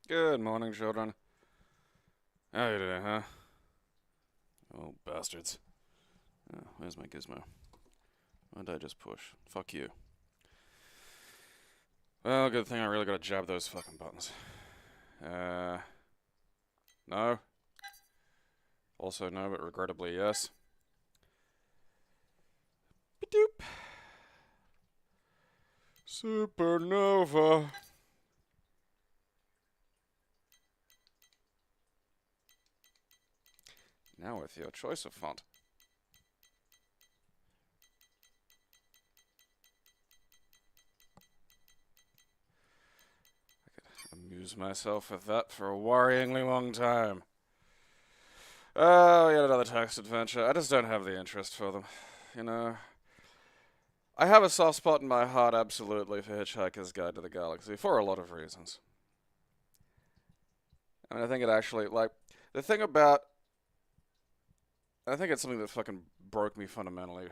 Good morning, children. How you doing, huh? Oh, bastards. Oh, where's my gizmo? Why did I just push? Fuck you. Well, good thing I really gotta jab those fucking buttons. No. Also no, but regrettably yes. Doop. Supernova. Now with your choice of font. I could amuse myself with that for a worryingly long time. Oh, yet another text adventure. I just don't have the interest for them. You know, I have a soft spot in my heart, absolutely, for Hitchhiker's Guide to the Galaxy, for a lot of reasons. I mean, I think it actually, like, the thing about, I think it's something that fucking broke me fundamentally,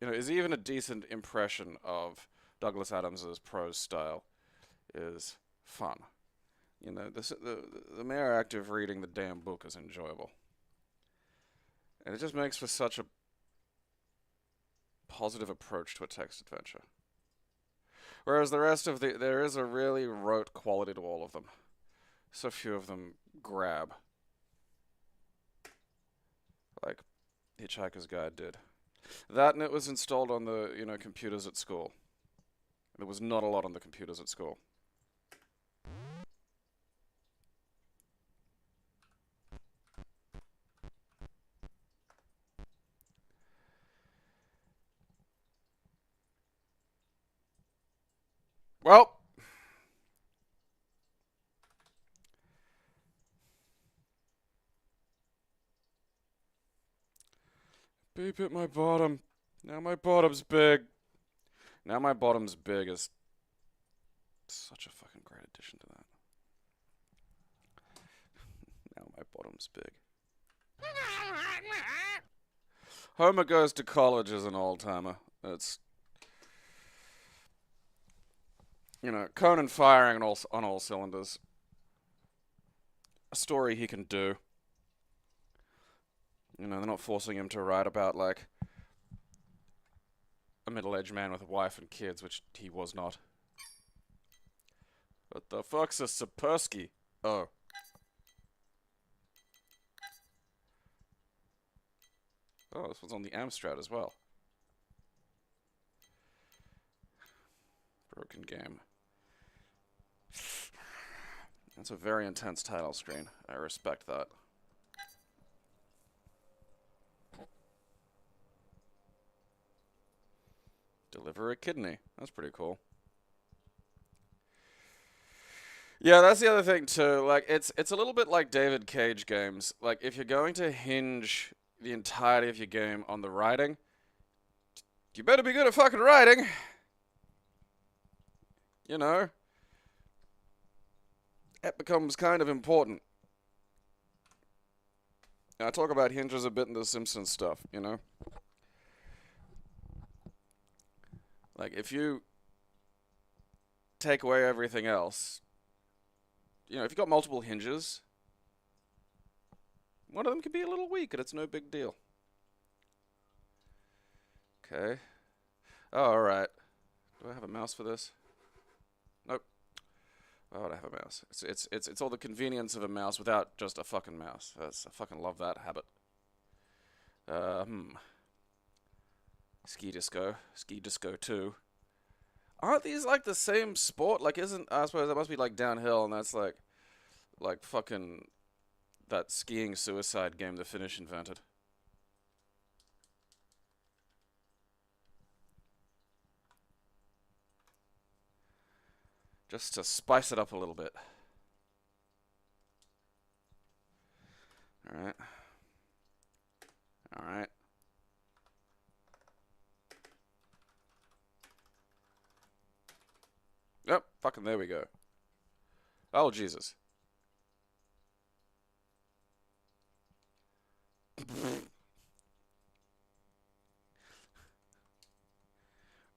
is even a decent impression of Douglas Adams's prose style is fun. The mere act of reading the damn book is enjoyable. And it just makes for such a positive approach to a text adventure. Whereas the rest of there is a really rote quality to all of them. So few of them grab. Like Hitchhiker's Guide did. That and it was installed on the, computers at school. There was not a lot on the computers at school. Well, beep at my bottom. Now my bottom's big. Now my bottom's big is such a fucking great addition to that. Now my bottom's big. Homer Goes to College is an old-timer. It's, Conan firing on all cylinders. A story he can do. They're not forcing him to write about, like, a middle-aged man with a wife and kids, which he was not. What the fuck's a Super Ski? Oh. Oh, this one's on the Amstrad as well. Broken game. That's a very intense title screen. I respect that. Deliver a kidney. That's pretty cool. Yeah, that's the other thing too. Like, it's a little bit like David Cage games. Like, if you're going to hinge the entirety of your game on the writing, you better be good at fucking writing. It becomes kind of important. And I talk about hinges a bit in the Simpsons stuff, Like, if you take away everything else, if you've got multiple hinges, one of them can be a little weak, and it's no big deal. Okay. Oh, alright. Do I have a mouse for this? Nope. Why would I have a mouse? It's all the convenience of a mouse without just a fucking mouse. I fucking love that habit. Ski Disco 2. Aren't these like the same sport? Like, I suppose that must be like downhill, and that's like fucking that skiing suicide game the Finnish invented. Just to spice it up a little bit. Alright. Alright. Yep, fucking there we go. Oh, Jesus.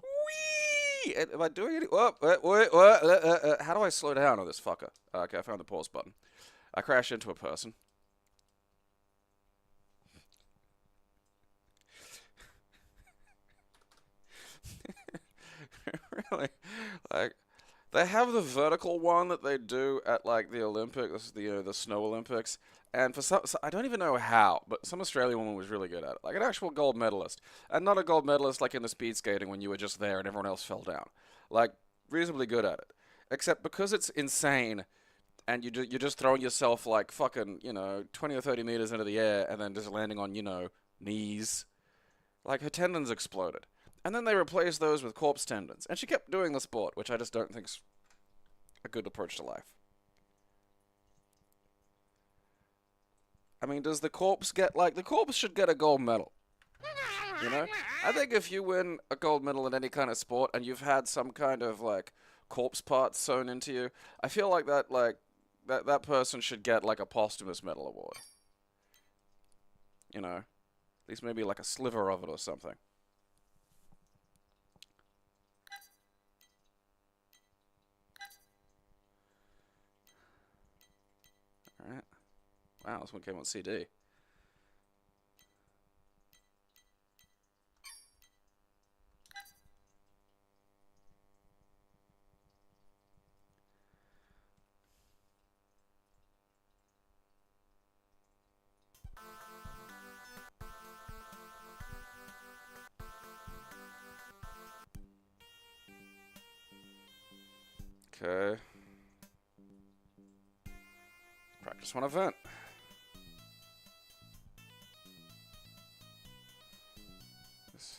Whee! Am I doing any? How do I slow down on this fucker? Okay, I found the pause button. I crash into a person. Really? Like, they have the vertical one that they do at like the Olympics. This is the Snow Olympics. And for some, I don't even know how, but some Australian woman was really good at it. Like an actual gold medalist. And not a gold medalist like in the speed skating when you were just there and everyone else fell down. Like, reasonably good at it. Except because it's insane and you're just throwing yourself like fucking, 20 or 30 meters into the air and then just landing on, knees. Like, her tendons exploded. And then they replaced those with corpse tendons. And she kept doing the sport, which I just don't think's a good approach to life. I mean, does the corpse get, like, the corpse should get a gold medal. You know? I think if you win a gold medal in any kind of sport and you've had some kind of, like, corpse parts sewn into you, I feel like that person should get, like, a posthumous medal award. You know? At least maybe, like, a sliver of it or something. Alright. Wow, this one came on CD. Okay. Practice one event. This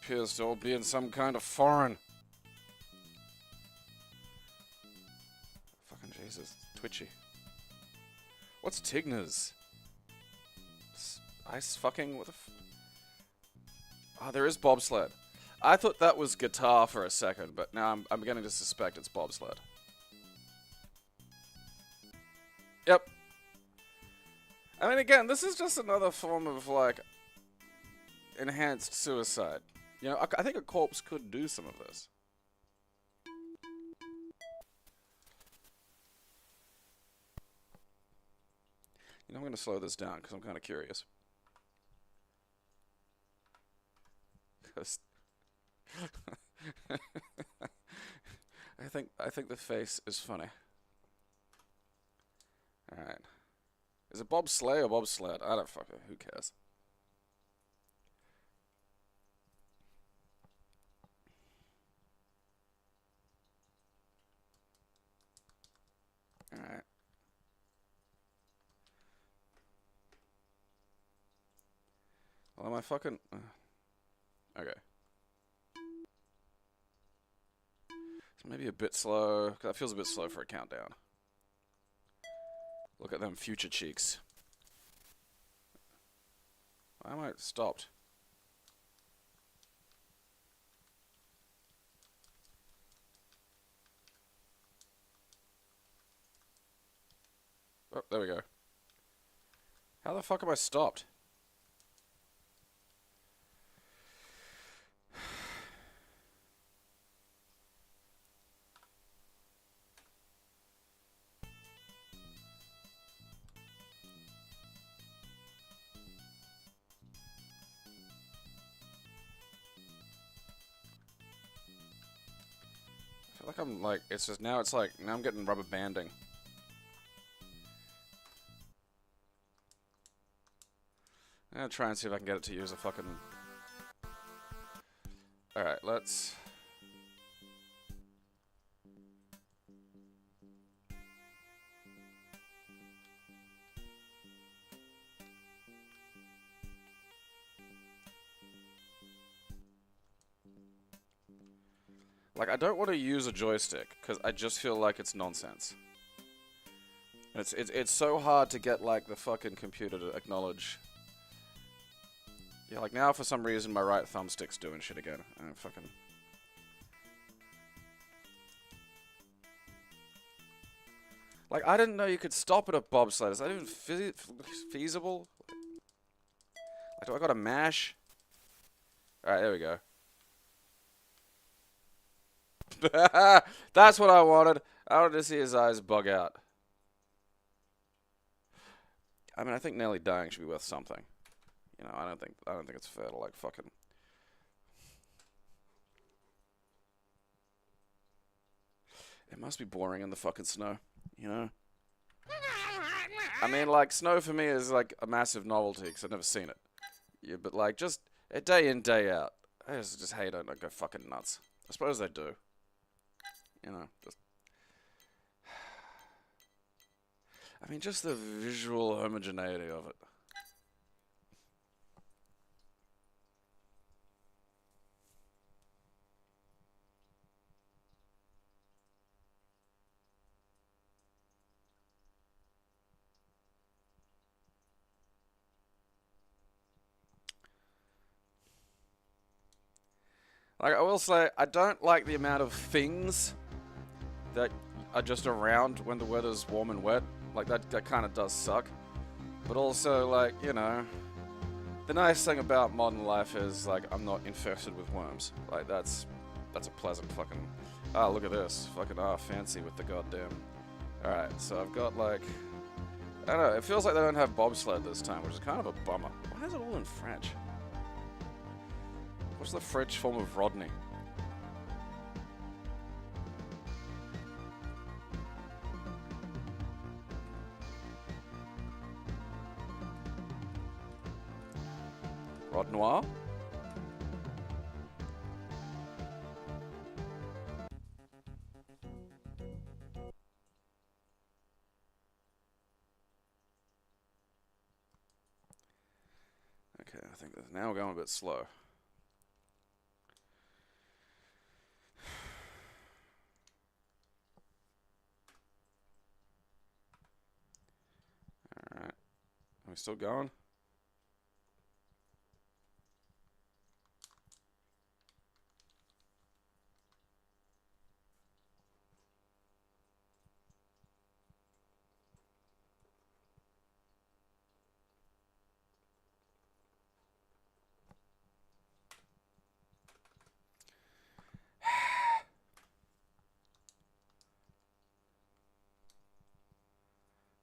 appears to all be in some kind of foreign. Fucking Jesus. Twitchy. What's Tigner's? Ice fucking? What the f... Oh, there is bobsled. I thought that was guitar for a second, but now I'm beginning to suspect it's bobsled. Yep. I mean, again, this is just another form of, like, enhanced suicide. You know, I think a corpse could do some of this. You know, I'm going to slow this down because I'm kind of curious. Because I think the face is funny. Alright. Is it bobsleigh or bobsled? I don't fucking... Who cares? Alright. Well, am I fucking... Okay. It's maybe a bit slow. That feels a bit slow for a countdown. Look at them future cheeks. Why am I stopped? Oh, there we go. How the fuck am I stopped? Like I'm like, it's just now it's like, now I'm getting rubber banding. I'm gonna try and see if I can get it to use a fucking... Alright, let's... Like, I don't want to use a joystick, because I just feel like it's nonsense. And it's so hard to get, like, the fucking computer to acknowledge. Yeah, like, now for some reason my right thumbstick's doing shit again. Fucking... Like, I didn't know you could stop at a bobsled. Is that even feasible? Like, do I gotta mash? Alright, there we go. That's what I wanted. I wanted to see his eyes bug out. I mean, I think nearly dying should be worth something. You know, I don't think it's fair to like fucking. It must be boring in the fucking snow, you know. I mean, like snow for me is like a massive novelty because I've never seen it. Yeah, but like just a day in day out, I just hate it. I go fucking nuts. I suppose they do. You know, just. I mean, just the visual homogeneity of it. Like, I will say, I don't like the amount of things that are just around when the weather's warm and wet. Like, that kind of does suck. But also, like, you know, the nice thing about modern life is, like, I'm not infested with worms. Like, that's a pleasant fucking... Ah, look at this. Fucking, fancy with the goddamn... Alright, so I've got, like... I don't know, it feels like they don't have bobsled this time, which is kind of a bummer. Why is it all in French? What's the French form of Rodney? Rod Noir? Okay, I think that now we're going a bit slow. Alright. Are we still going?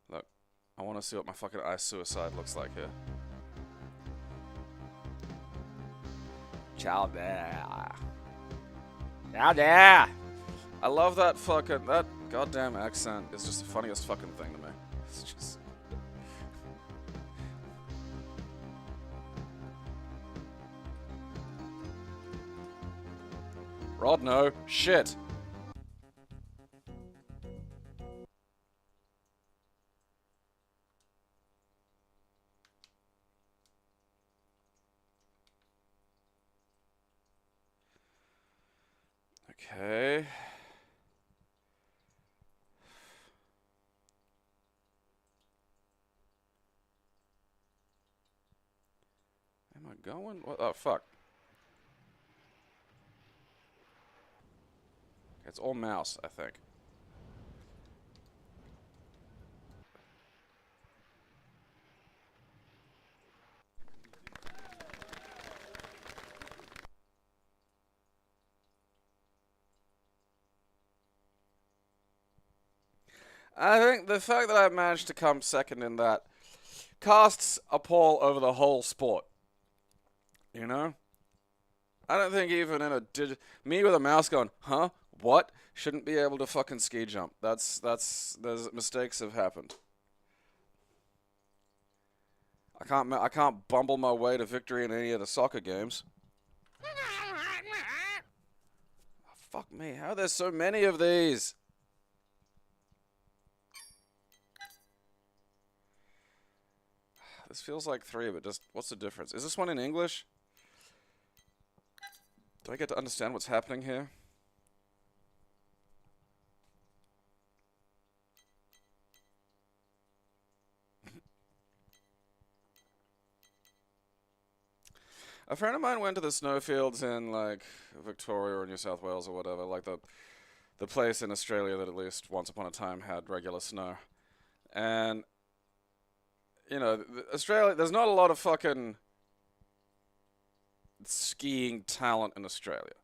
Look, I want to see what my fucking ice suicide looks like here. Ciao there. Ciao there. I love that fucking, that goddamn accent is just the funniest fucking thing to me. It's just... Rod, no. Shit. Okay. Am I going? What? Oh, fuck. It's all mouse, I think. I think the fact that I managed to come second in that casts a pall over the whole sport. You know? I don't think even in a me with a mouse going, huh? What? Shouldn't be able to fucking ski jump. There's mistakes have happened. I can't bumble my way to victory in any of the soccer games. Oh, fuck me, how are there so many of these? This feels like 3, but just, what's the difference? Is this one in English? Do I get to understand what's happening here? A friend of mine went to the snowfields in, like, Victoria or New South Wales or whatever, like the place in Australia that at least once upon a time had regular snow. And, you know, Australia, there's not a lot of fucking skiing talent in Australia.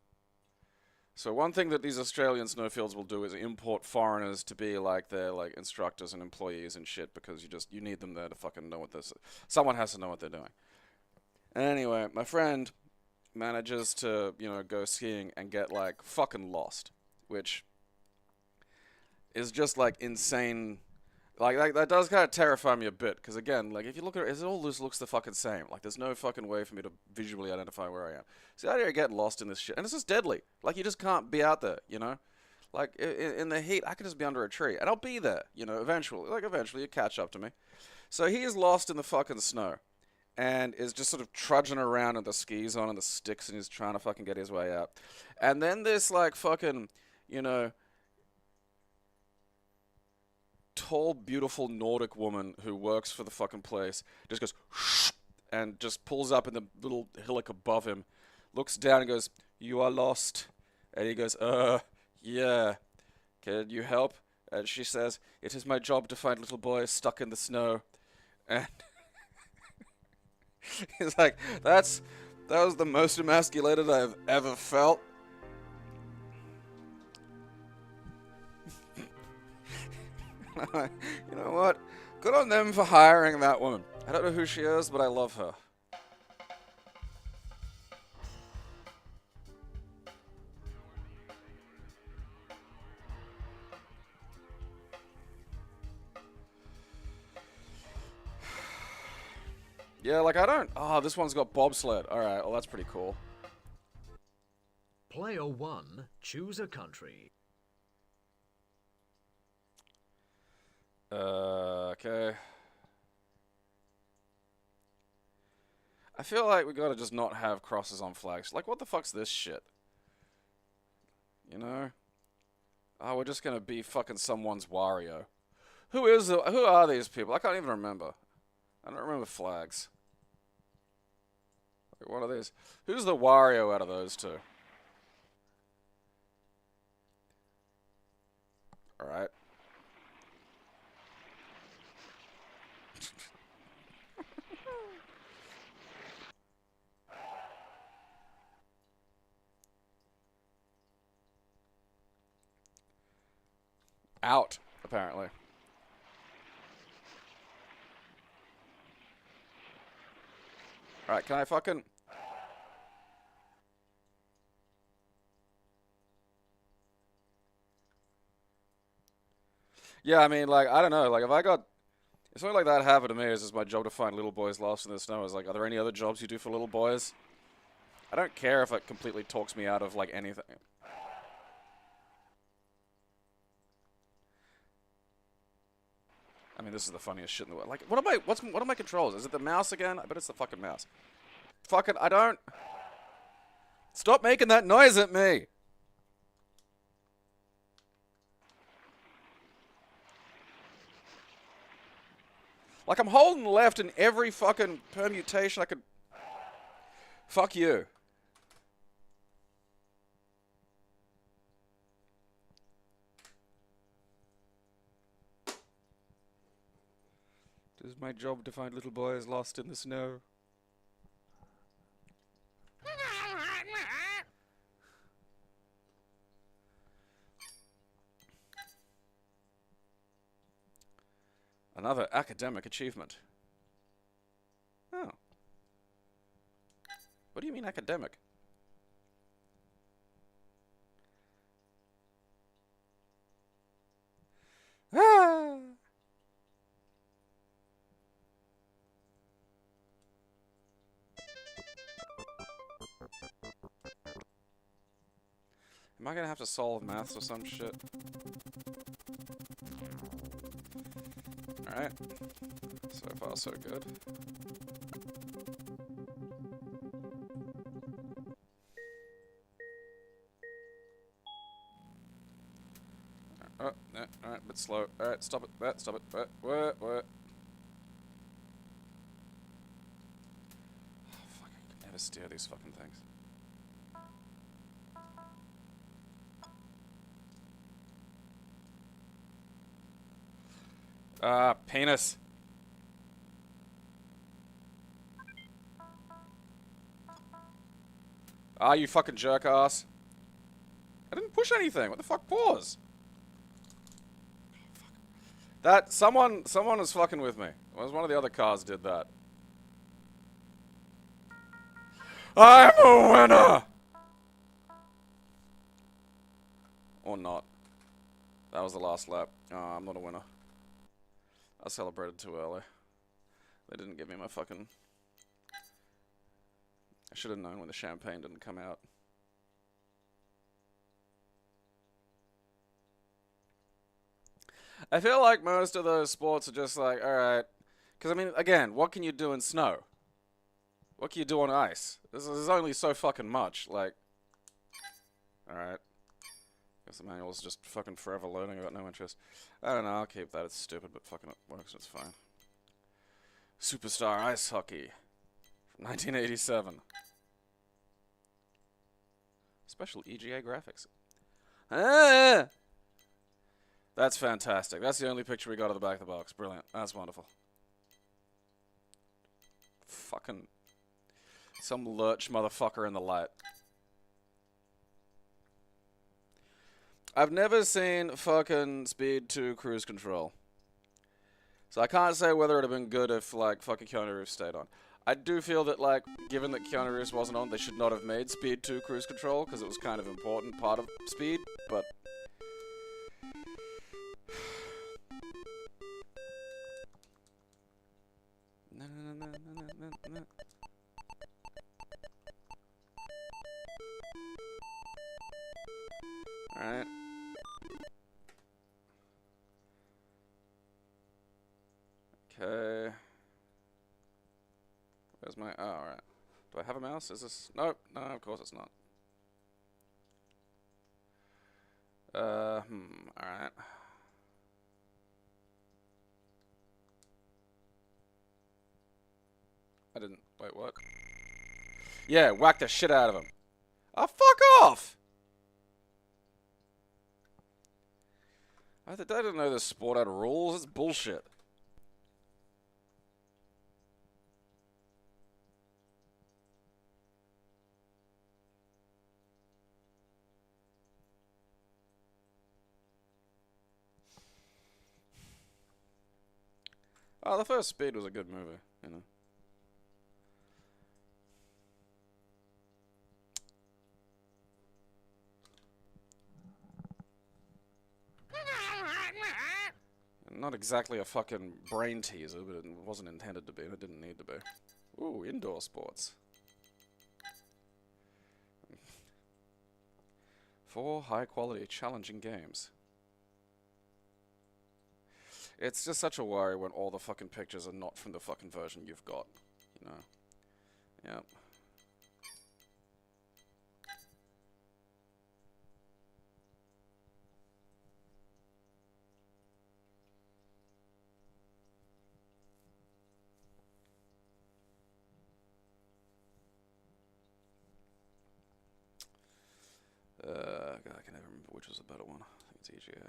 So one thing that these Australian snowfields will do is import foreigners to be like their like instructors and employees and shit because you need them there to fucking know what this. Someone has to know what they're doing. Anyway, my friend manages to go skiing and get like fucking lost, which is just like insane. Like that does kind of terrify me a bit because again, like if you look at it, it all just looks the fucking same. Like there's no fucking way for me to visually identify where I am. So out here I get lost in this shit, and it's just deadly. Like you just can't be out there, you know. Like in the heat, I could just be under a tree, and I'll be there, eventually. Like eventually, you catch up to me. So he is lost in the fucking snow, and is just sort of trudging around with the skis on and the sticks, and he's trying to fucking get his way out. And then this like fucking, tall, beautiful Nordic woman who works for the fucking place just goes and just pulls up in the little hillock above him, looks down and goes, "You are lost." And he goes, yeah. Can you help?" And she says, "It is my job to find little boys stuck in the snow." And he's like, that was the most emasculated I've ever felt. You know what? Good on them for hiring that woman. I don't know who she is, but I love her. Yeah, like I don't... Oh, this one's got bobsled. Alright, well that's pretty cool. Player 1, choose a country. Okay. I feel like we gotta just not have crosses on flags. Like, what the fuck's this shit? You know? Oh, we're just gonna be fucking someone's Wario. Who are these people? I can't even remember. I don't remember flags. Like, what are these? Who's the Wario out of those two? Alright. Out, apparently. Alright, can I fucking... Yeah, I mean, like, I don't know. Like, if something like that happened to me, it's just my job to find little boys lost in the snow. It's like, are there any other jobs you do for little boys? I don't care if it completely talks me out of, like, anything. I mean, this is the funniest shit in the world. Like, what are my controls? Is it the mouse again? I bet it's the fucking mouse. Fucking, I don't... Stop making that noise at me! Like, I'm holding left in every fucking permutation I could... Fuck you. It is my job to find little boys lost in the snow. Another academic achievement. Oh. What do you mean academic? Ah! Am I gonna have to solve maths or some shit? Alright. So far, so good. Oh, no, alright, bit slow. Alright, stop it. Stop it. What? Oh, fuck, I can never steer these fucking things. Penis. Ah, you fucking jerk ass. push anything. What the fuck? Pause. That someone was fucking with me. It was one of the other cars did that. I'm a winner! Or not. That was the last lap. Oh, I'm not a winner. I celebrated too early. They didn't give me my fucking... I should have known when the champagne didn't come out. I feel like most of those sports are just like, alright. Because, I mean, again, what can you do in snow? What can you do on ice? There's only so fucking much. Like, alright. Guess the manual's just fucking forever loading. I got no interest. I don't know, I'll keep that. It's stupid, but fucking it works. It's fine. Superstar Ice Hockey. From 1987. Special EGA graphics. Ah! That's fantastic. That's the only picture we got of the back of the box. Brilliant. That's wonderful. Fucking... some lurch motherfucker in the light. I've never seen fucking Speed 2 Cruise Control. So I can't say whether it would have been good if, like, fucking Keanu Reeves stayed on. I do feel that, like, given that Keanu Reeves wasn't on, they should not have made Speed 2 Cruise Control, because it was kind of an important part of Speed, but... Alright. Okay. Where's my... oh, alright. Do I have a mouse? Is this... nope. No, of course it's not. Alright. I didn't... wait, what? Yeah, whack the shit out of him. Oh, fuck off! I didn't know this sport had rules. It's bullshit. Oh, the first Speed was a good movie, you know. Not exactly a fucking brain teaser, but it wasn't intended to be, and it didn't need to be. Ooh, indoor sports. 4 high-quality, challenging games. It's just such a worry when all the fucking pictures are not from the fucking version you've got, you know. Yep. God, I can never remember which was the better one. I think it's EGA.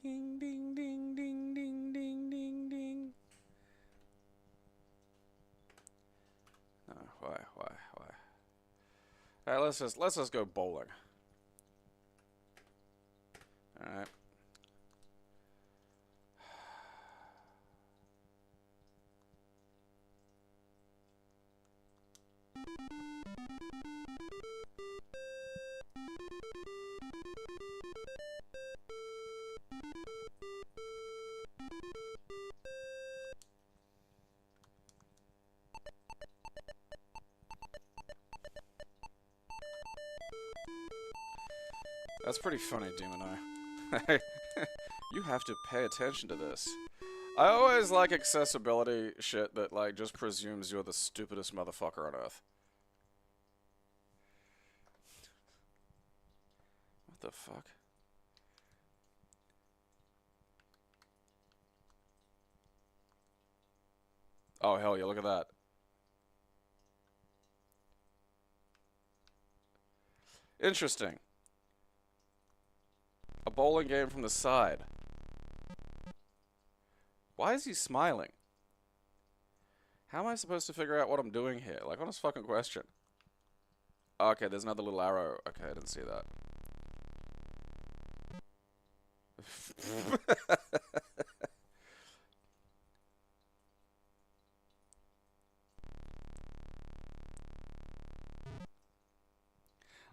Ding, ding, ding, ding, ding, ding, ding, ding. No, why? Alright, let's just go bowling. Alright. That's pretty funny, Demon Eye. You have to pay attention to this. I always like accessibility shit that, like, just presumes you're the stupidest motherfucker on earth. What the fuck? Oh, hell yeah, look at that. Interesting. A bowling game from the side. Why is he smiling? How am I supposed to figure out what I'm doing here? Like, honest fucking question. Okay, there's another little arrow. Okay, I didn't see that.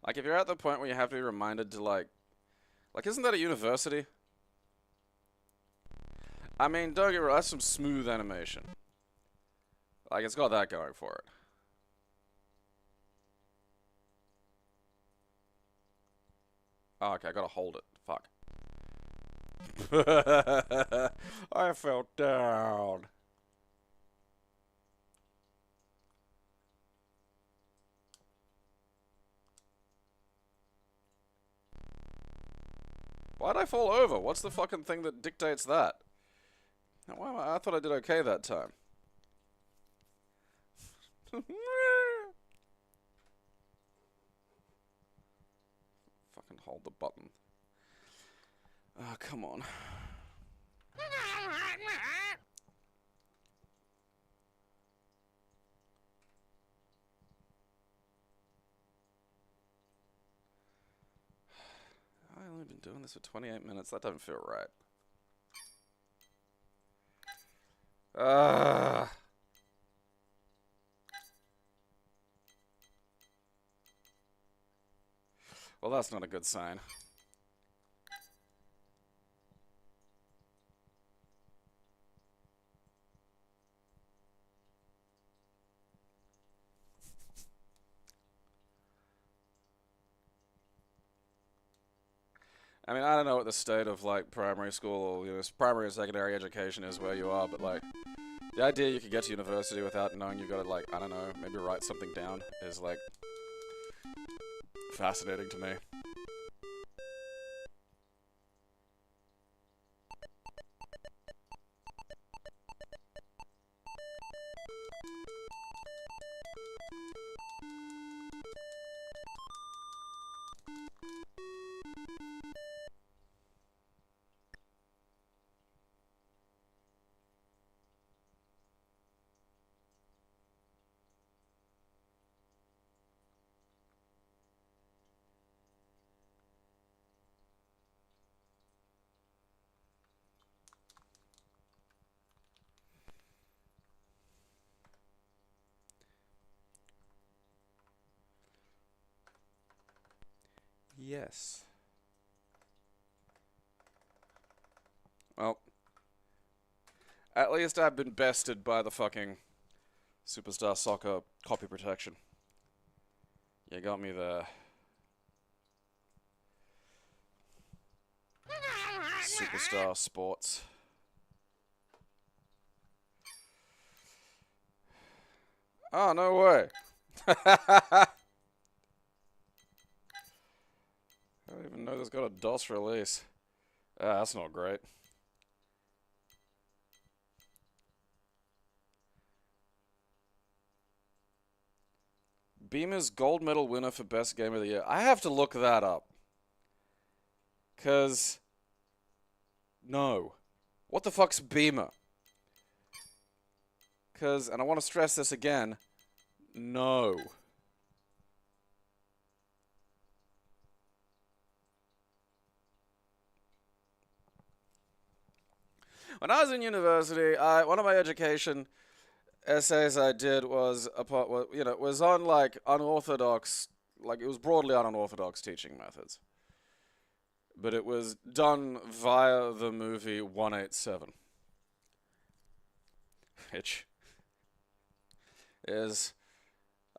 Like, if you're at the point where you have to be reminded to, like, isn't that a university? I mean, don't get me wrong, that's some smooth animation. Like, it's got that going for it. Oh, okay, I gotta hold it. Fuck. I fell down. Why'd I fall over? What's the fucking thing that dictates that? Why am I thought I did okay that time. Fucking hold the button. Oh, come on. I've only been doing this for 28 minutes. That doesn't feel right. Well, that's not a good sign. I mean, I don't know what the state of, like, primary school or, you know, primary and secondary education is where you are, but, like, the idea you could get to university without knowing you've got to, like, I don't know, maybe write something down is, like, fascinating to me. Yes. Well, at least I've been bested by the fucking Superstar Soccer copy protection. You got me there. Superstar Sports. Oh, no way. I don't even know this got a DOS release. Ah, that's not great. Beamer's gold medal winner for best game of the year. I have to look that up. 'Cause... No. What the fuck's Beamer? 'Cause, and I want to stress this again, no. When I was in university, one of my education essays I did was was on like unorthodox, like it was broadly on unorthodox teaching methods. But it was done via the movie 187, which is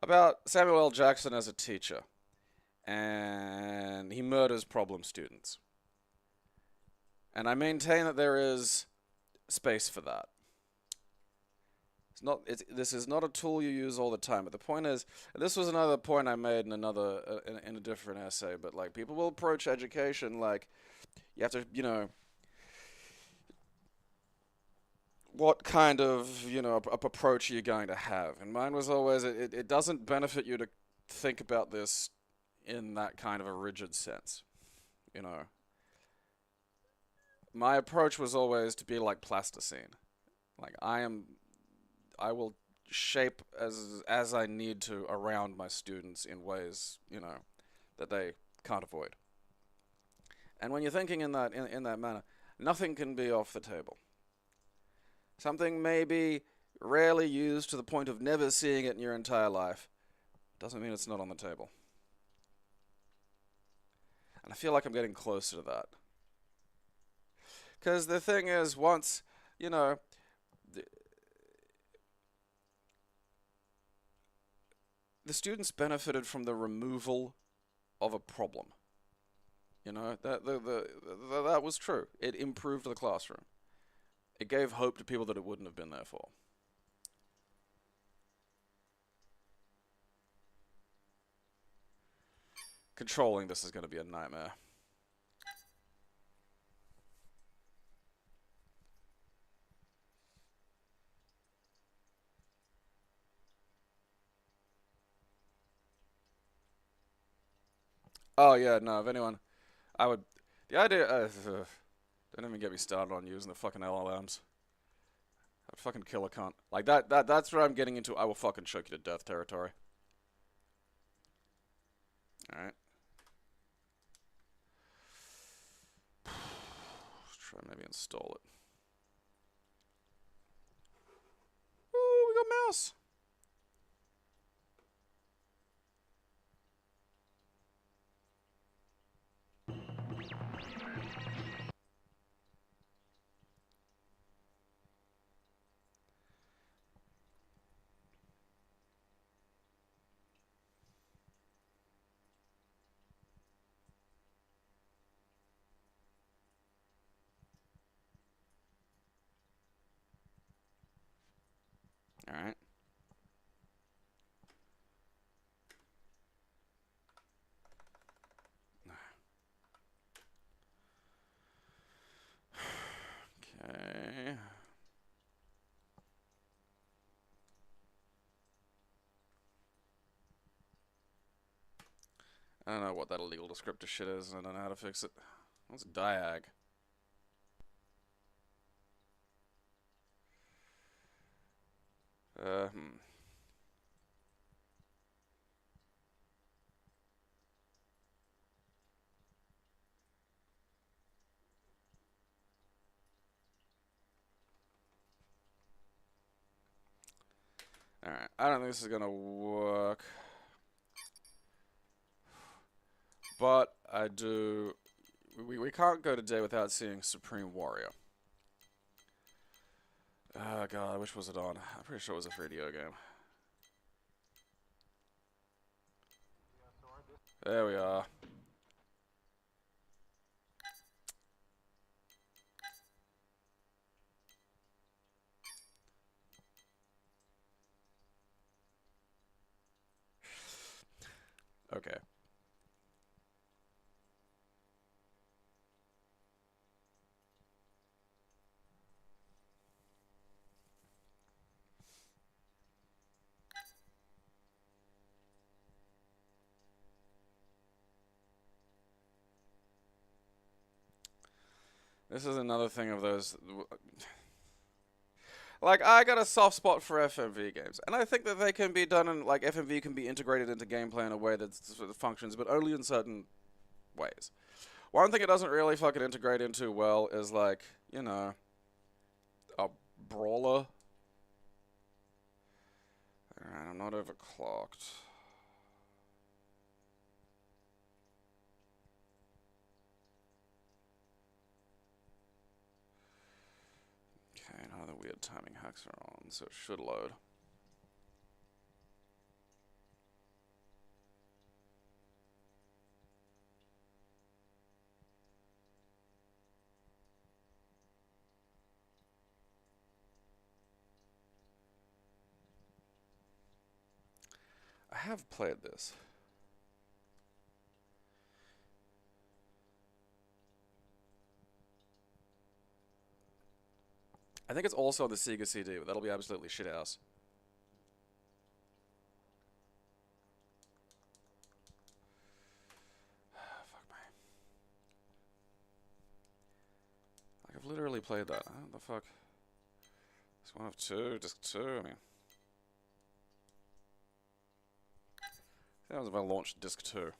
about Samuel L. Jackson as a teacher, and he murders problem students. And I maintain that there is space for that. This is not a tool you use all the time. But the point is, and this was another point I made in in a different essay. But like, people will approach education like you have to, what kind of approach are you going to have? And mine was always it doesn't benefit you to think about this in that kind of a rigid sense, My approach was always to be like plasticine. Like I will shape as I need to around my students in ways, that they can't avoid. And when you're thinking in that manner, nothing can be off the table. Something may be rarely used to the point of never seeing it in your entire life. Doesn't mean it's not on the table. And I feel like I'm getting closer to that. Because the thing is, once, the students benefited from the removal of a problem. That was true. It improved the classroom. It gave hope to people that it wouldn't have been there for. Controlling this is going to be a nightmare. Oh yeah, no, if anyone, I would, the idea, don't even get me started on using the fucking LLMs. I'd fucking kill a cunt. Like that's where I'm getting into I will fucking choke you to death territory. Alright. Let's try maybe install it. Ooh, we got mouse. Alright. Okay. I don't know what that illegal descriptor shit is, and I don't know how to fix it. What's diag? Hmm. Alright, I don't think this is gonna work. But I do... We can't go today without seeing Supreme Warrior. Oh god, which was it on? I'm pretty sure it was a video game. There we are. Okay. This is another thing of those... Like, I got a soft spot for FMV games, and I think that they can be done in, like, FMV can be integrated into gameplay in a way that sort of functions, but only in certain ways. One thing it doesn't really fucking integrate into well is, like, a brawler. Alright, I'm not overclocked. Okay, now the weird timing hacks are on, so it should load. I have played this. I think it's also on the Sega CD, but that'll be absolutely shit house. Fuck me. Like, I've literally played that. What the fuck? It's one of two, disc two, I mean. That was if I launched Disc 2.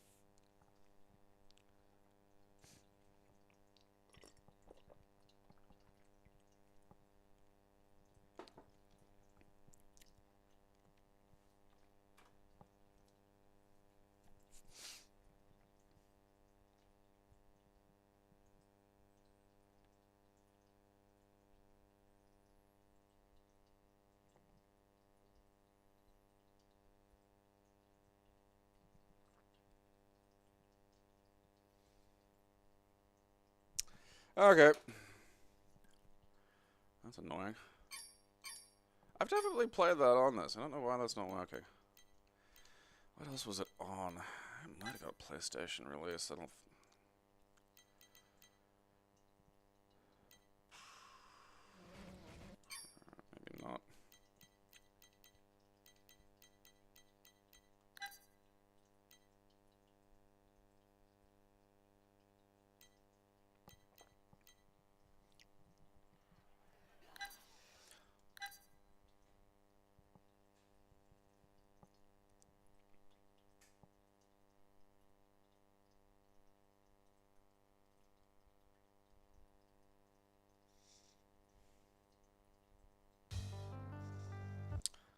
Okay. That's annoying. I've definitely played that on this. I don't know why that's not working. What else was it on? I might have got a PlayStation release. I don't... Maybe not.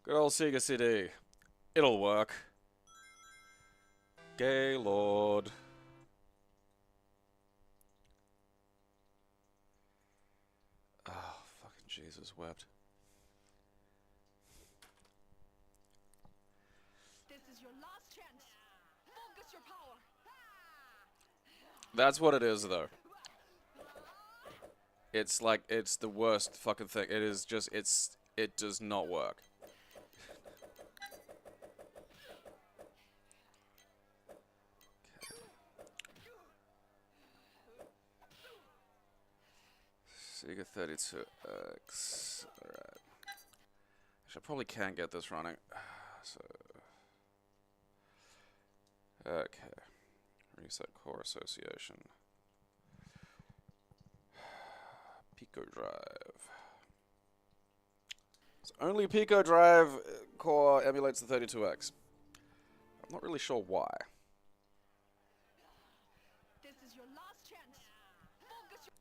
Good old Sega CD. It'll work. Gaylord. Oh, fucking Jesus wept. This is your last chance. Focus your power. That's what it is, though. It's like, it's the worst fucking thing. It is just, it does not work. Sega 32X. Alright. Actually, I probably can get this running. So. Okay. Reset core association. Pico Drive. So only Pico Drive core emulates the 32X. I'm not really sure why. This is your last chance. Focus your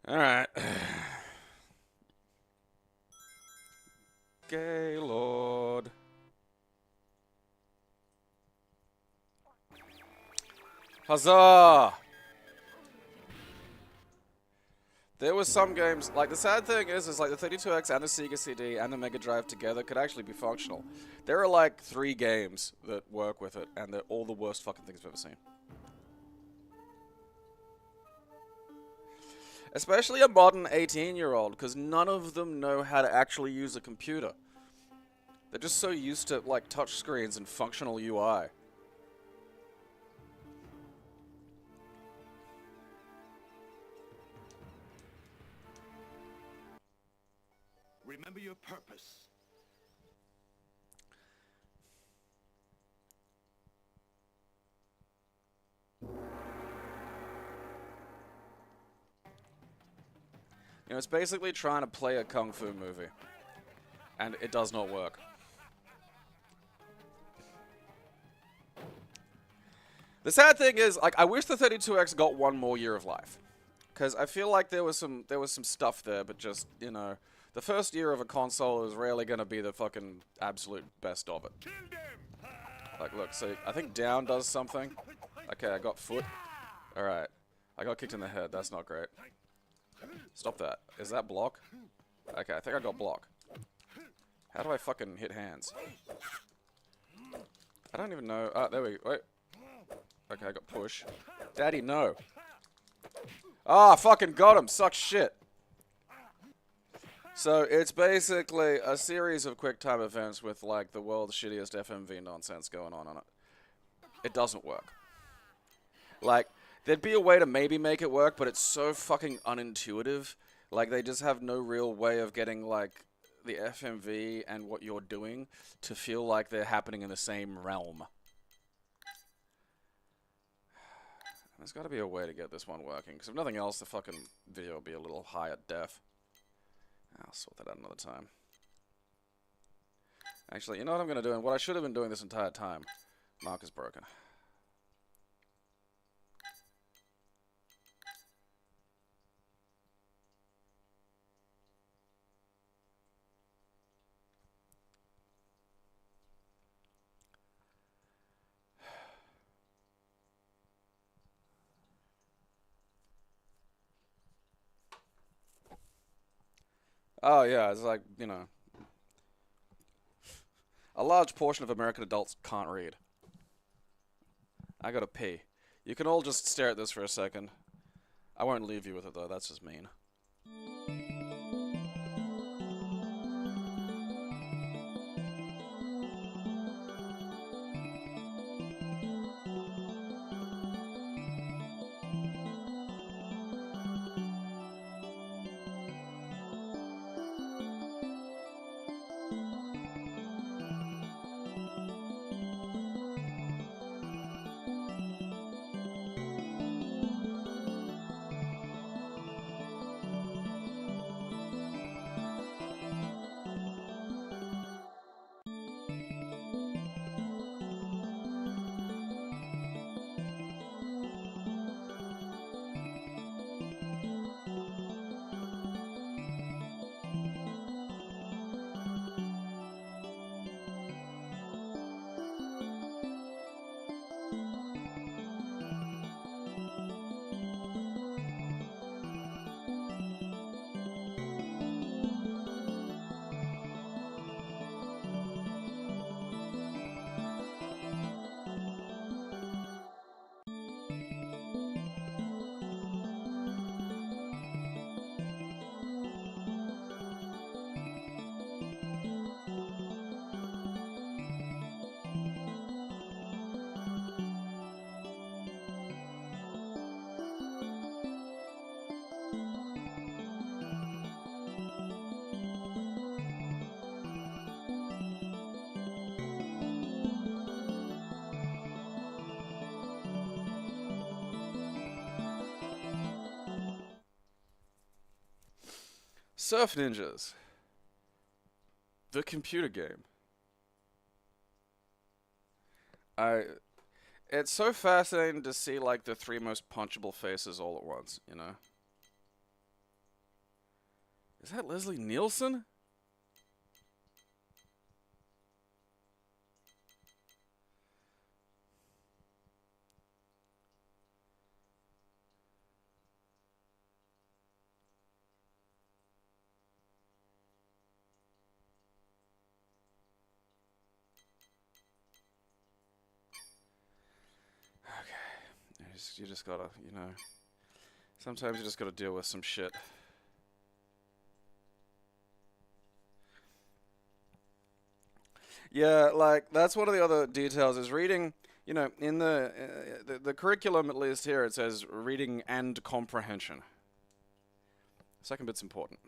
Alright. Gaylord. Huzzah! There was some games, like the sad thing is like the 32X and the Sega CD and the Mega Drive together could actually be functional. There are like 3 games that work with it, and they're all the worst fucking things I've ever seen. Especially a modern 18-year-old, because none of them know how to actually use a computer. They're just so used to, like, touchscreens and functional UI. Remember your purpose. You know, it's basically trying to play a kung fu movie. And it does not work. The sad thing is, like, I wish the 32X got 1 more year of life. Because I feel like there was some stuff there, but just, you know, the first year of a console is rarely going to be the fucking absolute best of it. Like, look, so I think down does something. Okay, I got foot. Alright. I got kicked in the head. That's not great. Stop that. Is that block? Okay, I think I got block. How do I fucking hit hands? I don't even know. Ah, there we go. Wait. Okay, I got push. Daddy, no. Ah, fucking got him. Suck shit. So, it's basically a series of QuickTime events with, like, the world's shittiest FMV nonsense going on it. It doesn't work. Like, there'd be a way to maybe make it work, but it's so fucking unintuitive. Like, they just have no real way of getting, like, the FMV and what you're doing to feel like they're happening in the same realm. There's got to be a way to get this one working, because if nothing else, the fucking video will be a little higher def. I'll sort that out another time. Actually, you know what I'm going to do, and what I should have been doing this entire time. Mark is broken. Oh yeah, it's like, you know, a large portion of American adults can't read. I gotta pee. You can all just stare at this for a second. I won't leave you with it though, that's just mean. Surf Ninjas. The computer game. It's so fascinating to see like the three most punchable faces all at once, you know? Is that Leslie Nielsen? You just gotta, you know, sometimes you just gotta deal with some shit. Yeah, like, that's one of the other details is reading, you know, in the curriculum, at least here, it says reading and comprehension. Second bit's important.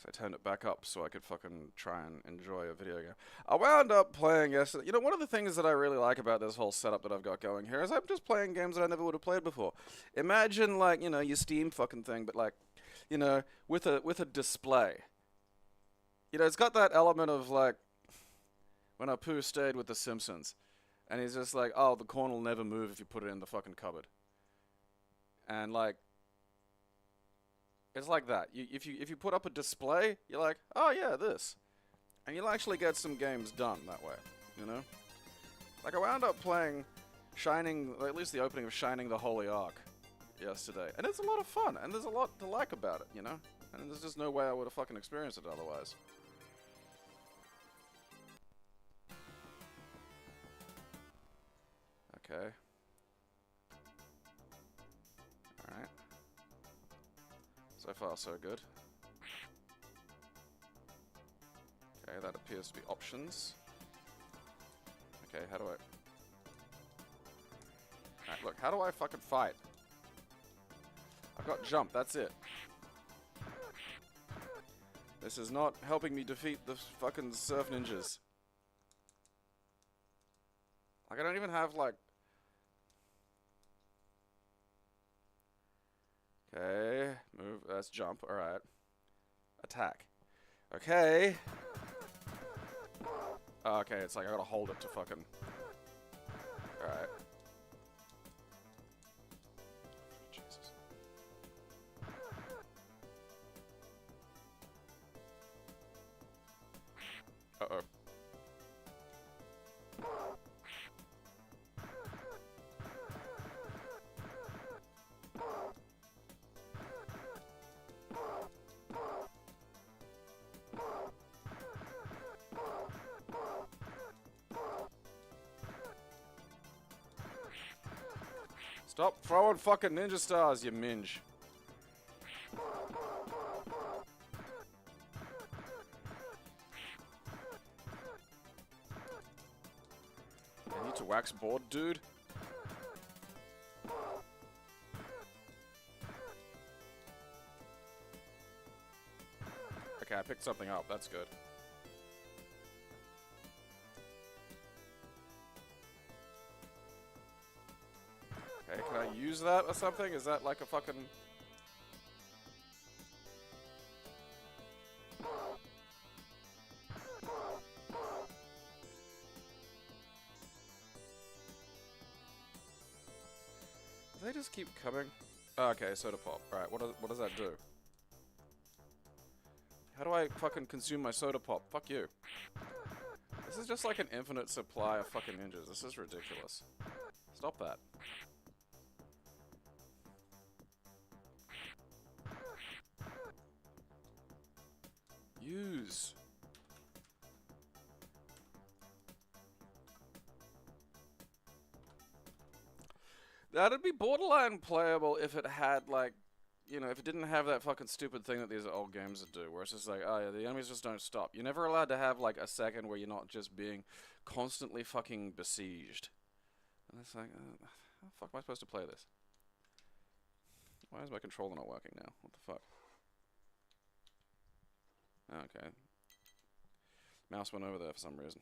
I turned it back up so I could fucking try and enjoy a video game. I wound up playing yesterday. You know, one of the things that I really like about this whole setup that I've got going here is I'm just playing games that I never would have played before. Imagine, like, you know, your Steam fucking thing, but like, you know, with a display. You know, it's got that element of like when Apu stayed with The Simpsons, and he's just like, oh, the corn will never move if you put it in the fucking cupboard. And like, it's like that. If you put up a display, you're like, oh yeah, this, and you'll actually get some games done that way. You know, like I wound up playing Shining, or at least the opening of Shining the Holy Ark yesterday, and it's a lot of fun, and there's a lot to like about it. You know, and there's just no way I would have fucking experienced it otherwise. Okay. Alright. So far, so good. Okay, that appears to be options. Okay, how do I... Alright, look, how do I fucking fight? I've got jump, that's it. This is not helping me defeat the fucking surf ninjas. Like, I don't even have, like... Okay, move, that's jump, alright. Attack. Okay. Oh, okay, it's like I gotta hold it to fucking... Alright. Jesus. Uh-oh. Stop throwing fucking ninja stars, you minge. I need to wax board, dude. Okay, I picked something up. That's good. Okay, can I use that or something? Is that like a fucking... Do they just keep coming? Oh, okay, soda pop. Alright, what does that do? How do I fucking consume my soda pop? Fuck you. This is just like an infinite supply of fucking ninjas. This is ridiculous. Stop that. Use. That'd be borderline playable if it had, like, you know, if it didn't have that fucking stupid thing that these old games would do, where it's just like, oh yeah, the enemies just don't stop. You're never allowed to have, like, a second where you're not just being constantly fucking besieged. And it's like, how the fuck am I supposed to play this? Why is my controller not working now? What the fuck? Okay. Mouse went over there for some reason.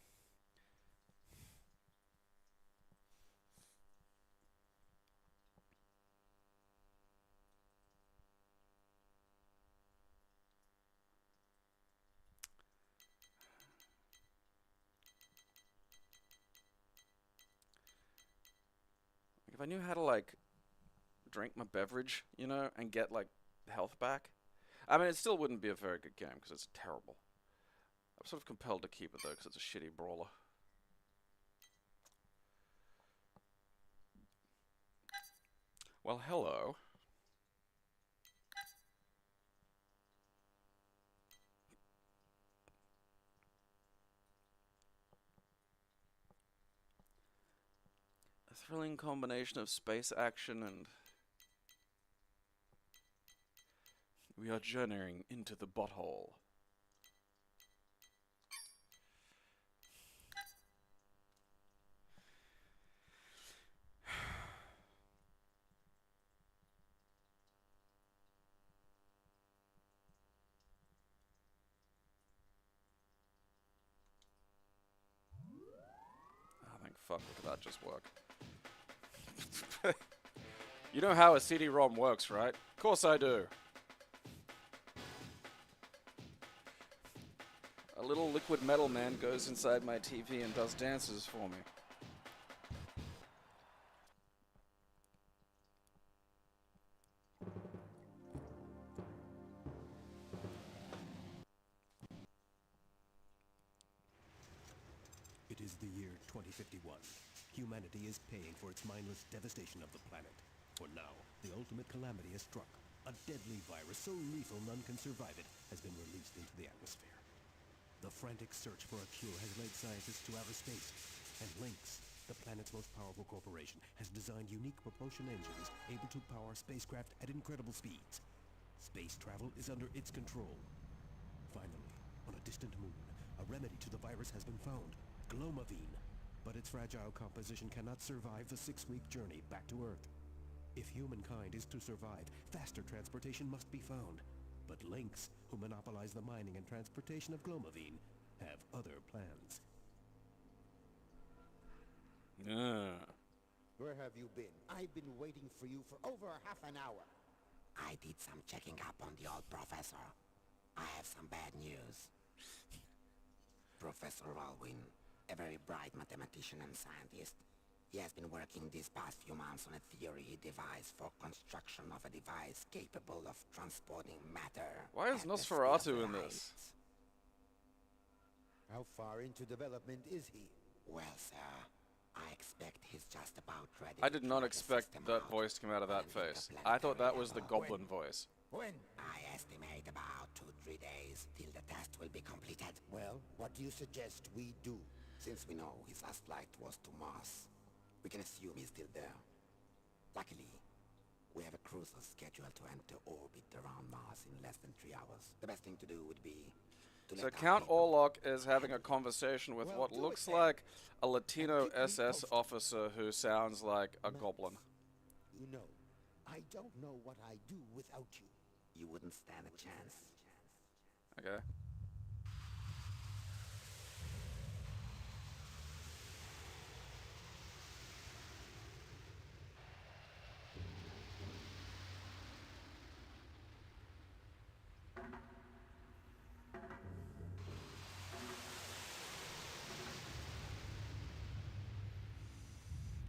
If I knew how to, like, drink my beverage, you know, and get, like, health back. I mean, it still wouldn't be a very good game, because it's terrible. I'm sort of compelled to keep it, though, because it's a shitty brawler. Well, hello. A thrilling combination of space action and... We are journeying into the butthole. Oh, thank fuck, look at that just work. You know how a CD-ROM works, right? Of course I do. A little liquid metal man goes inside my TV and does dances for me. It is the year 2051. Humanity is paying for its mindless devastation of the planet. For now, the ultimate calamity has struck. A deadly virus so lethal none can survive it has been released into the atmosphere. The frantic search for a cure has led scientists to outer space, and Lynx, the planet's most powerful corporation, has designed unique propulsion engines able to power spacecraft at incredible speeds. Space travel is under its control. Finally, on a distant moon, a remedy to the virus has been found, glomavine. But its fragile composition cannot survive the 6-week journey back to Earth. If humankind is to survive, faster transportation must be found. But Lynx, who monopolize the mining and transportation of glomavine, have other plans. Where have you been? I've been waiting for you for over half an hour. I did some checking up on the old professor. I have some bad news. Professor Alwyn, a very bright mathematician and scientist. He has been working these past few months on a theory he devised for construction of a device capable of transporting matter. Why is at the speed of Nosferatu in light. this? How far into development is he? Well, sir, I expect he's just about ready. I to did not try the expect system that out voice to come out of that and leave the face. I thought that planetary was the level. goblin voice. When? I estimate about 2-3 days till the test will be completed. Well, what do you suggest we do? Since we know his last flight was to Mars, we can assume he's still there. Luckily, we have a cruiser scheduled to enter orbit around Mars in less than 3 hours. The best thing to do would be to So let our Count people- Orlok is having a conversation with Well, what do it looks then. like a Latino And keep me SS posted. officer who sounds like a goblin. You know, I don't know what I'd do without you. You wouldn't stand a chance. Okay.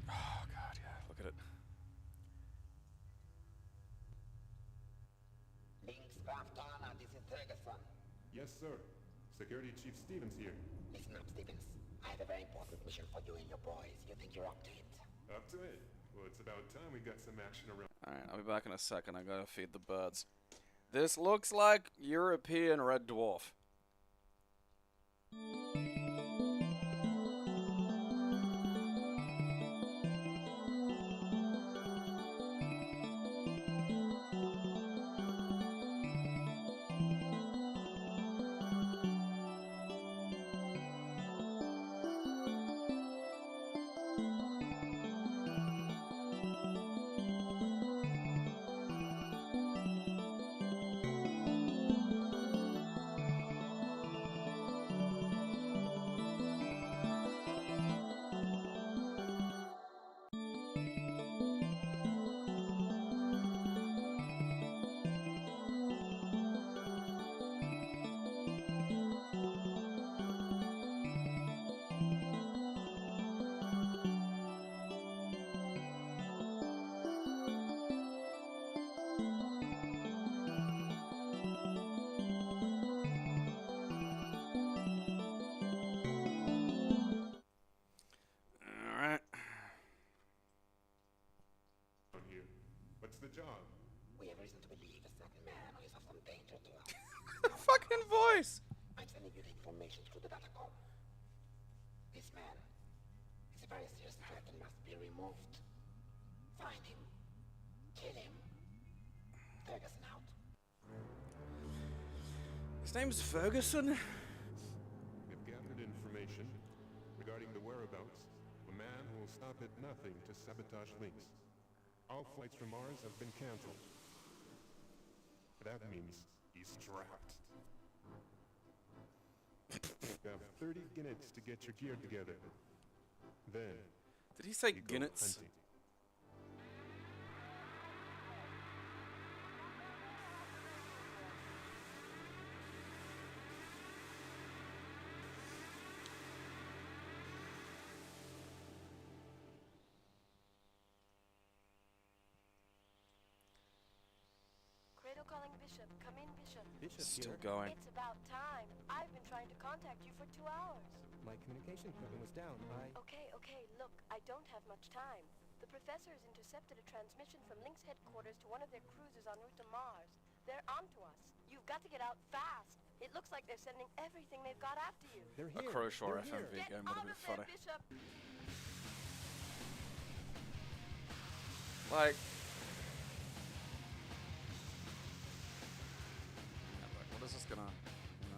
Oh god, yeah, look at it. Links Kraftana, this is Ferguson. Yes, sir. Security Chief Stevens here. Listen up, Stevens. I have a very important mission for you and your boys. You think you're up to it? Up to it. Well, it's about time we got some action around. Alright, I'll be back in a second. I gotta feed the birds. This looks like European red dwarf. Alright. here. What's the job? We have reason to believe a certain man is of some danger to us. Fucking voice! I'm sending you the information through the datacom. This man is a very serious threat and must be removed. Find him. Kill him. Ferguson out. His name's Ferguson? We've gathered information regarding the whereabouts of a man who will stop at nothing to sabotage links. All flights from Mars have been canceled. That means he's trapped. You have 30 Guinnets to get your gear together. Then Did he say you go Guinnets? hunting. Cradle calling Bishop. Come in, Bishop. Bishop Still here. going. It's about time. I've been trying to contact you for 2 hours. My communication equipment was down. Okay, look, I don't have much time. The professor has intercepted a transmission from Lynx headquarters to one of their cruisers en route to Mars. They're onto us. You've got to get out fast. It looks like they're sending everything they've got after you. They're A here. Crowshore They're here. FMV Get game out would of have there, been funny. Bishop! Like, is this gonna, you know...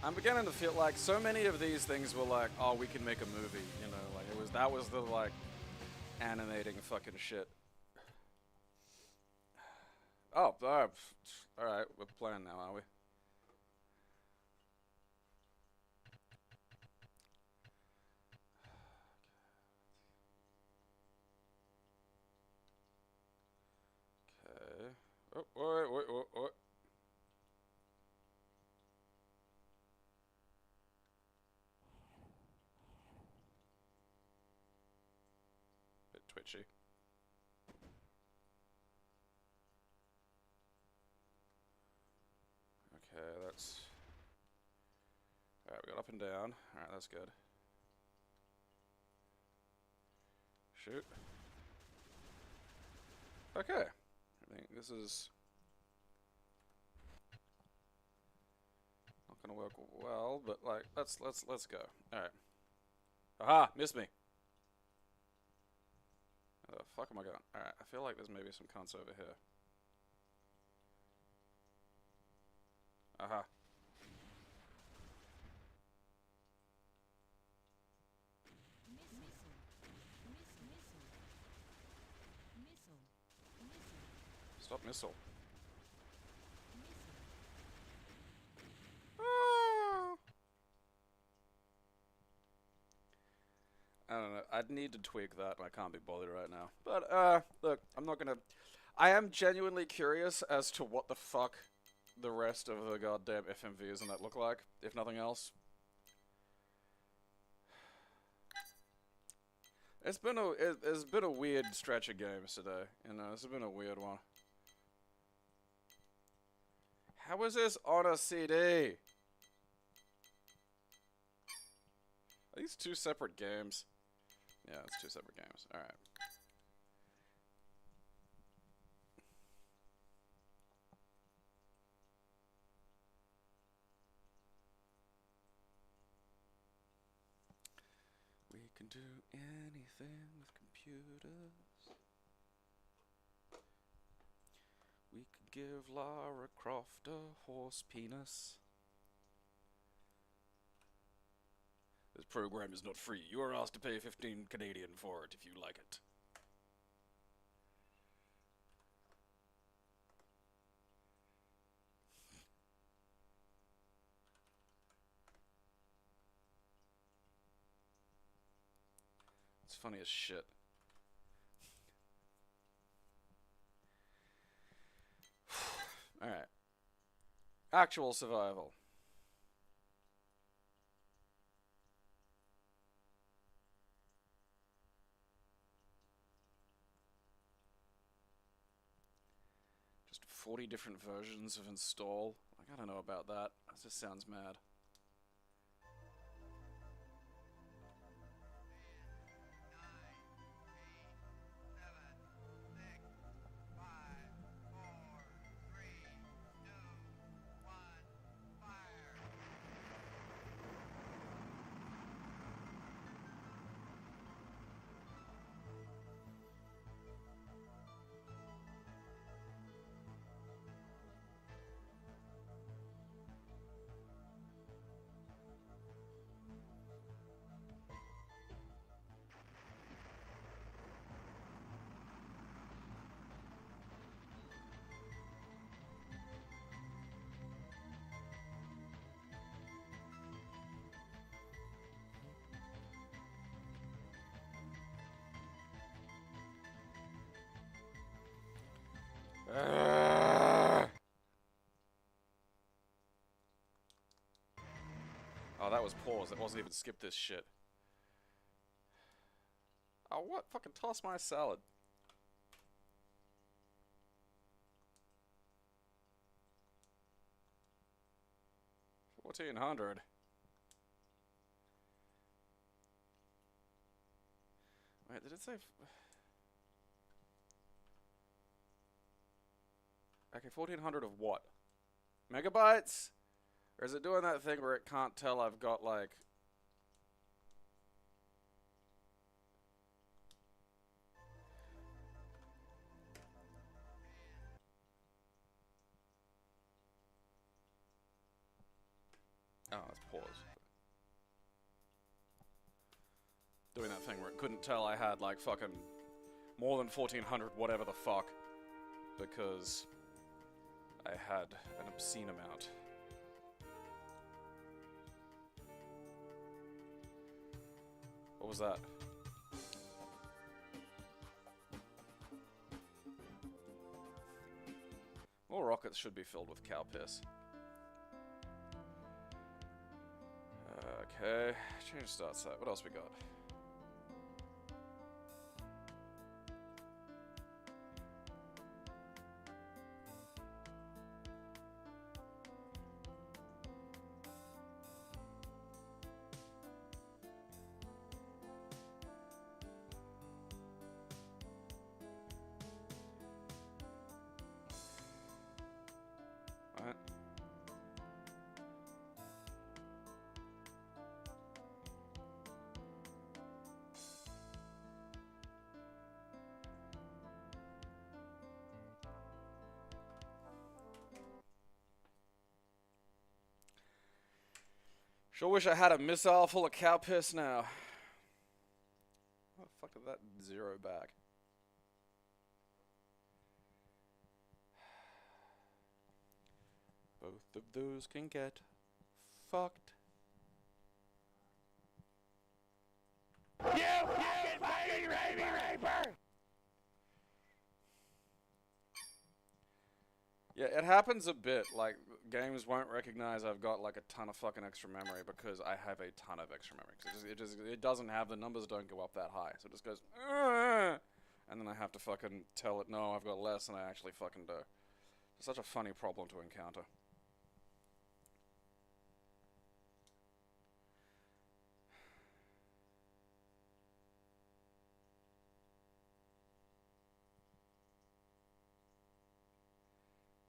I'm beginning to feel like so many of these things were like, oh, we can make a movie, you know, like that was the like animating fucking shit. Oh, all right, we're playing now, are we? Okay. Oh, wait. Bit twitchy. Okay, that's... Alright, we got up and down. Alright, that's good. Shoot. Okay. I think this is... not gonna work well, but like, let's go. Alright. Aha! Missed me! Where the fuck am I going? Alright, I feel like there's maybe some cunts over here. Aha. Stop missile. Ah. I don't know. I'd need to tweak that, and I can't be bothered right now. But, look, I'm not gonna... I am genuinely curious as to what the fuck the rest of the goddamn FMVs and that look like, if nothing else. It's been a weird stretch of games today, you know, it's been a weird one. How is this on a CD? Are these two separate games? Yeah, it's two separate games. Alright. We can do anything with computers. We could give Lara Croft a horse penis. This program is not free. You are asked to pay 15 Canadian for it if you like it. It's funny as shit. Alright. Actual survival. Just 40 different versions of install. Like, I don't know about that. That just sounds mad. Oh, that was pause. That wasn't even skip this shit. Oh, what? Fucking toss my salad. $1,400. Wait, did it say... Okay, 1,400 of what? megabytes? Or is it doing that thing where it can't tell I've got like... Oh, let's pause. Doing that thing where it couldn't tell I had like fucking more than 1400 whatever the fuck. Because I had an obscene amount. What was that? All rockets should be filled with cow piss. Okay, change start site. What else we got? What? Sure wish I had a missile full of cow piss now. How the fuck did that zero back? Both of those can get fucked. You fucking baby raper! Yeah, it happens a bit. Like, games won't recognize I've got like a ton of fucking extra memory because I have a ton of extra memory. 'Cause it doesn't have, the numbers don't go up that high. So it just goes, "Ugh," and then I have to fucking tell it, no, I've got less than I actually fucking do. It's such a funny problem to encounter.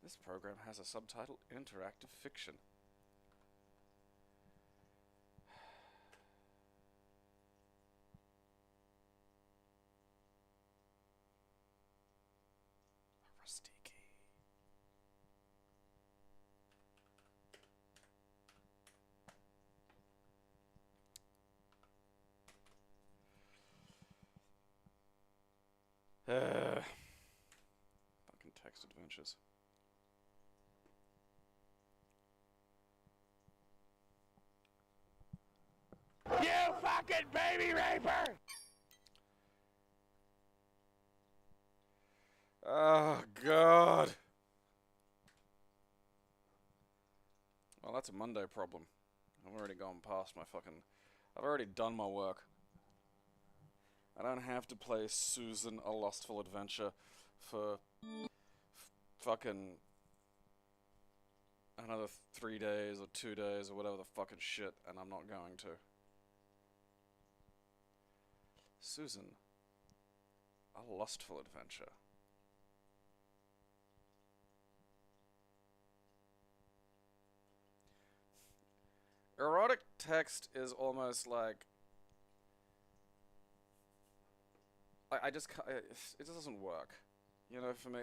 This program has a subtitle, Interactive Fiction. A rusty key. Fucking text adventures. You fucking baby raper! Oh, God. Well, that's a Monday problem. I've already gone past my fucking... I've already done my work. I don't have to play Susan, A Lustful Adventure for fucking another 3 days or 2 days or whatever the fucking shit, and I'm not going to. Susan, A Lustful Adventure. Erotic text is almost like... I just can't, it just doesn't work. You know, for me,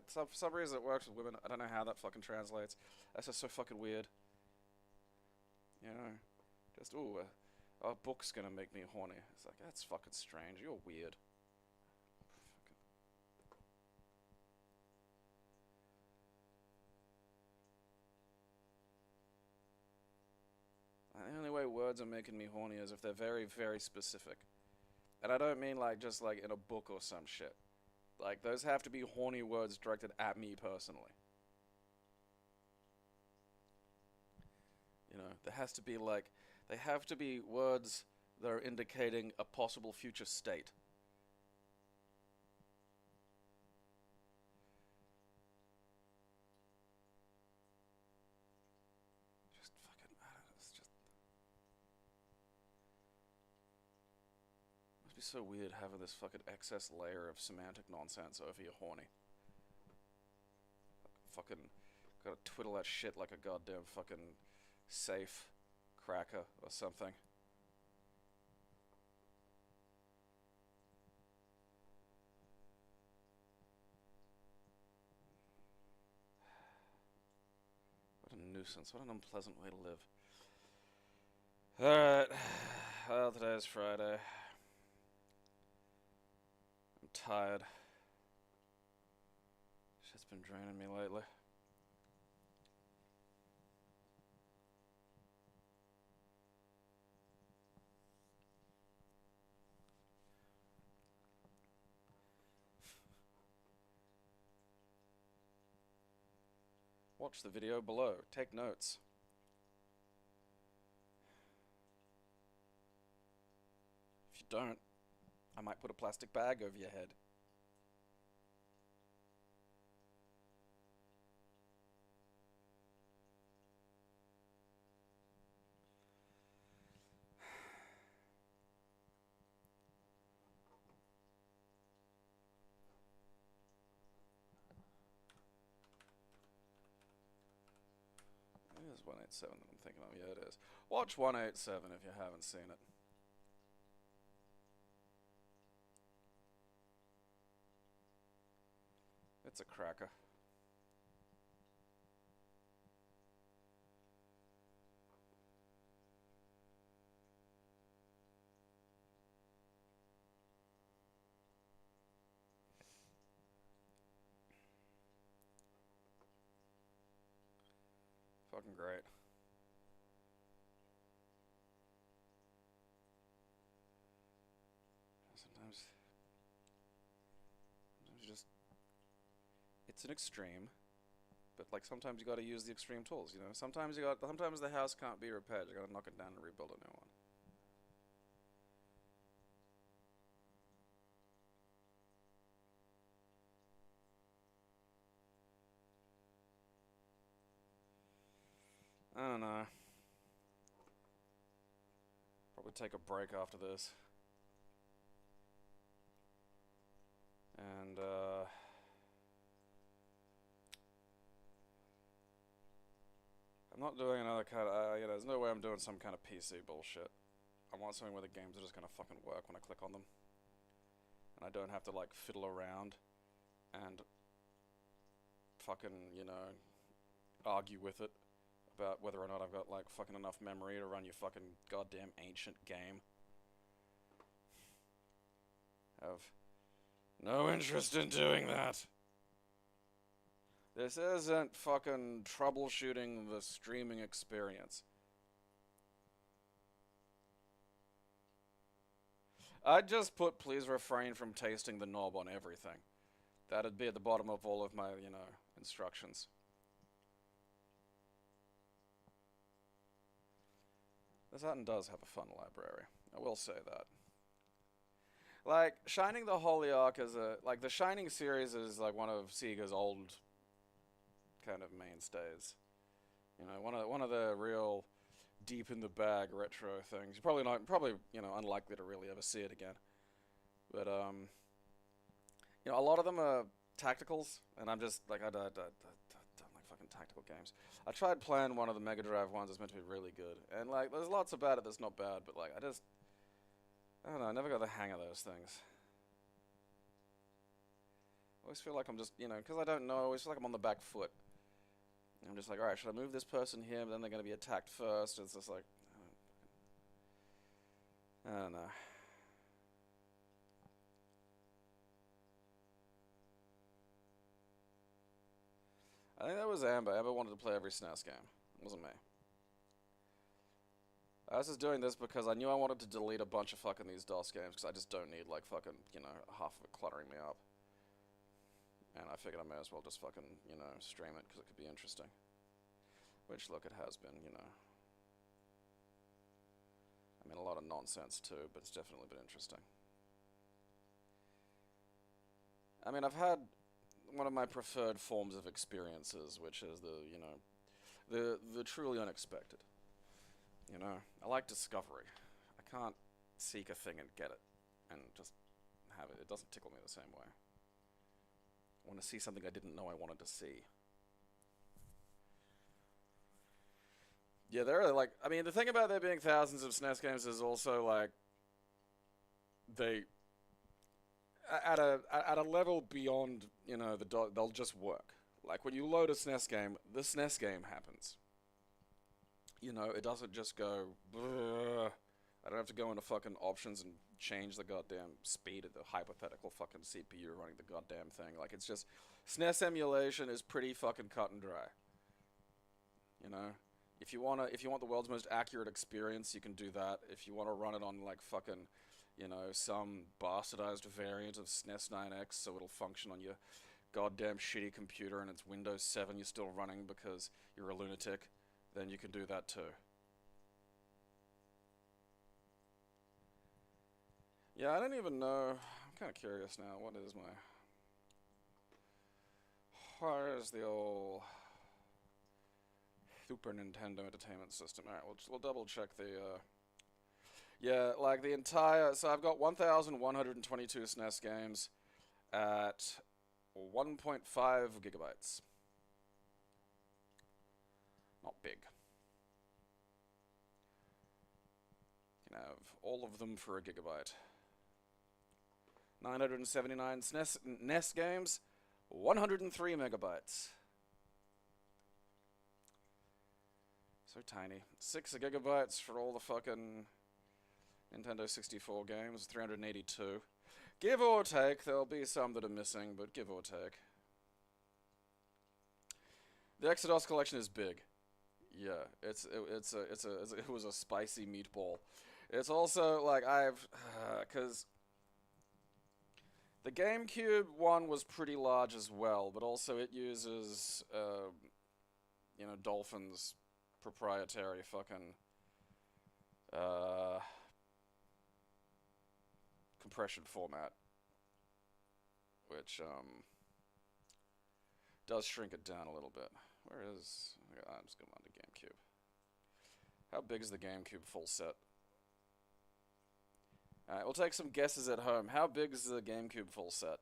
for some reason it works with women. I don't know how that fucking translates. That's just so fucking weird. You know, just, ooh, a book's gonna make me horny. It's like, that's fucking strange. You're weird. The only way words are making me horny is if they're very, very specific. And I don't mean like just like in a book or some shit. Like, those have to be horny words directed at me personally. You know, there has to be like, they have to be words that are indicating a possible future state. Just fucking, I don't know, it's just... Must be so weird having this fucking excess layer of semantic nonsense over your horny. Fucking Gotta twiddle that shit like a goddamn fucking safe cracker or something. What a nuisance. What an unpleasant way to live. Alright. Well, today's Friday. I'm tired. Shit's been draining me lately. Watch the video below. Take notes. If you don't, I might put a plastic bag over your head. It is 187 that I'm thinking of. Yeah, it is. Watch 187 if you haven't seen it. It's a cracker. Fucking great. Sometimes you just, it's an extreme, but like sometimes you gotta use the extreme tools, you know? Sometimes sometimes the house can't be repaired, you gotta knock it down and rebuild a new one. I don't know. Probably take a break after this. And, I'm not doing another kind of, you know, there's no way I'm doing some kind of PC bullshit. I want something where the games are just gonna fucking work when I click on them. And I don't have to, like, fiddle around and fucking, you know, argue with it about whether or not I've got, like, fucking enough memory to run your fucking goddamn ancient game. Have no interest in doing that. This isn't fucking troubleshooting the streaming experience. I'd just put please refrain from tasting the knob on everything. That'd be at the bottom of all of my, you know, instructions. This Hutton does have a fun library. I will say that. Like, Shining the Holy Ark is like, the Shining series is like one of Sega's old kind of mainstays. You know, one of the real deep in the bag retro things. You're probably, you know, unlikely to really ever see it again. But, you know, a lot of them are tacticals, and I'm just, like, I don't like fucking tactical games. I tried playing one of the Mega Drive ones, it's meant to be really good. And, like, there's lots about it that's not bad, but, like, I don't know, I never got the hang of those things. I always feel like I'm just, you know, because I don't know, I always feel like I'm on the back foot. I'm just like, alright, should I move this person here, but then they're going to be attacked first? It's just like, I don't know. I think that was Amber. Amber wanted to play every SNES game. It wasn't me. I was just doing this because I knew I wanted to delete a bunch of fucking these DOS games because I just don't need, like, fucking, you know, half of it cluttering me up. And I figured I may as well just fucking, you know, stream it because it could be interesting. Which, look, it has been, you know. I mean, a lot of nonsense too, but it's definitely been interesting. I mean, I've had one of my preferred forms of experiences, which is the, you know, the truly unexpected. You know, I like discovery. I can't seek a thing and get it and just have it. It doesn't tickle me the same way. I want to see something I didn't know I wanted to see. Yeah, there are like, I mean, the thing about there being thousands of SNES games is also like they at a level beyond, you know, they'll just work. Like when you load a SNES game, the SNES game happens. You know, it doesn't just go. "Brrr." I don't have to go into fucking options and change the goddamn speed of the hypothetical fucking CPU running the goddamn thing. Like it's just SNES emulation is pretty fucking cut and dry. You know, if you want the world's most accurate experience, you can do that. If you want to run it on like fucking, you know, some bastardized variant of SNES 9X so it'll function on your goddamn shitty computer and it's Windows 7 you're still running because you're a lunatic, then you can do that too. Yeah, I don't even know. I'm kind of curious now. What is my... Where's the old Super Nintendo Entertainment System? Alright, we'll double check the... Yeah, like the entire... So I've got 1,122 SNES games at 1.5 gigabytes. Not big. You can have all of them for a gigabyte. 979 NES games, 103 megabytes. So tiny. 6 gigabytes for all the fucking Nintendo 64 games, 382. Give or take, there'll be some that are missing, but give or take. The Exodus collection is big. Yeah, it was a spicy meatball. It's also like cause the GameCube one was pretty large as well, but also it uses, you know, Dolphin's proprietary fucking, compression format, which, does shrink it down a little bit. Where is, I'm just going on to GameCube. How big is the GameCube full set? Alright, we'll take some guesses at home. How big is the GameCube full set?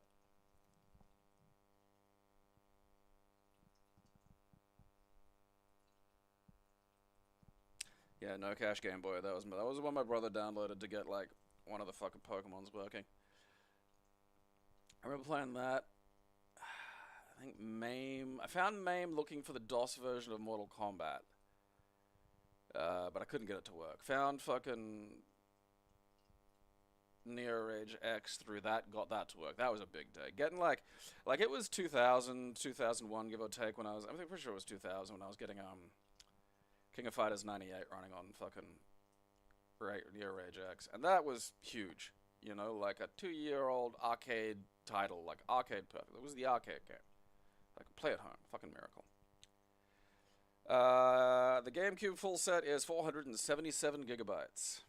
Yeah, no cache Game Boy. That was the one my brother downloaded to get like one of the fucking Pokemons working. I remember playing that. I think MAME. I found MAME looking for the DOS version of Mortal Kombat, but I couldn't get it to work. Found fucking Neo Rage X through that, got that to work. That was a big day. Getting like it was 2000, 2001, give or take, when I'm pretty sure it was 2000 when I was getting King of Fighters 98 running on fucking Neo Rage X, and that was huge. You know, like a 2-year-old arcade title, like arcade perfect. It was the arcade game. Like play at home, fucking miracle. The GameCube full set is 477 gigabytes.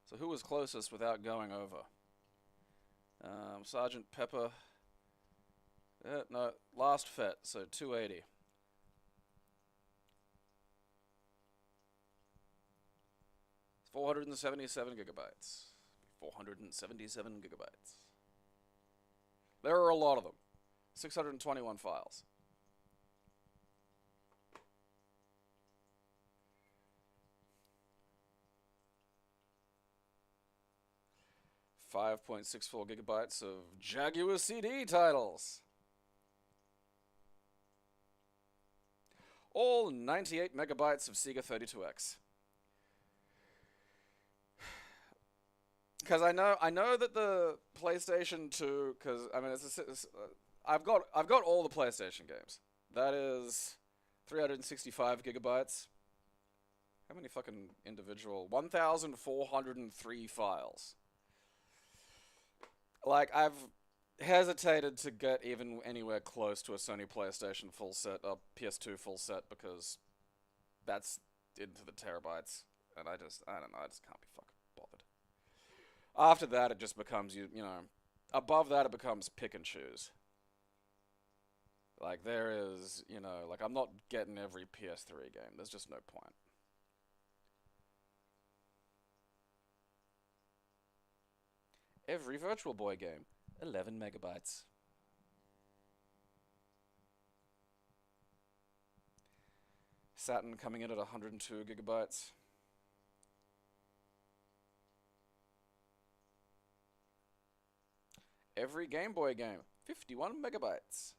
So who was closest without going over? Sergeant Pepper. No, Last Fet, so 280. It's 477 gigabytes. 477 gigabytes. There are a lot of them. 621 files. 5.64 gigabytes of Jaguar CD titles. All 98 megabytes of Sega 32X. Because I know that the PlayStation 2, because I mean I've got all the PlayStation games. That is 365 gigabytes. How many fucking individual? 1,403 files. Like, I've hesitated to get even anywhere close to a Sony PlayStation full set, a PS2 full set, because that's into the terabytes, and I don't know, I just can't be fucking bothered. After that, it just becomes, you know, above that, it becomes pick and choose. Like, there is, you know, like, I'm not getting every PS3 game. There's just no point. Every Virtual Boy game, 11 megabytes. Saturn coming in at 102 gigabytes. Every Game Boy game, 51 megabytes.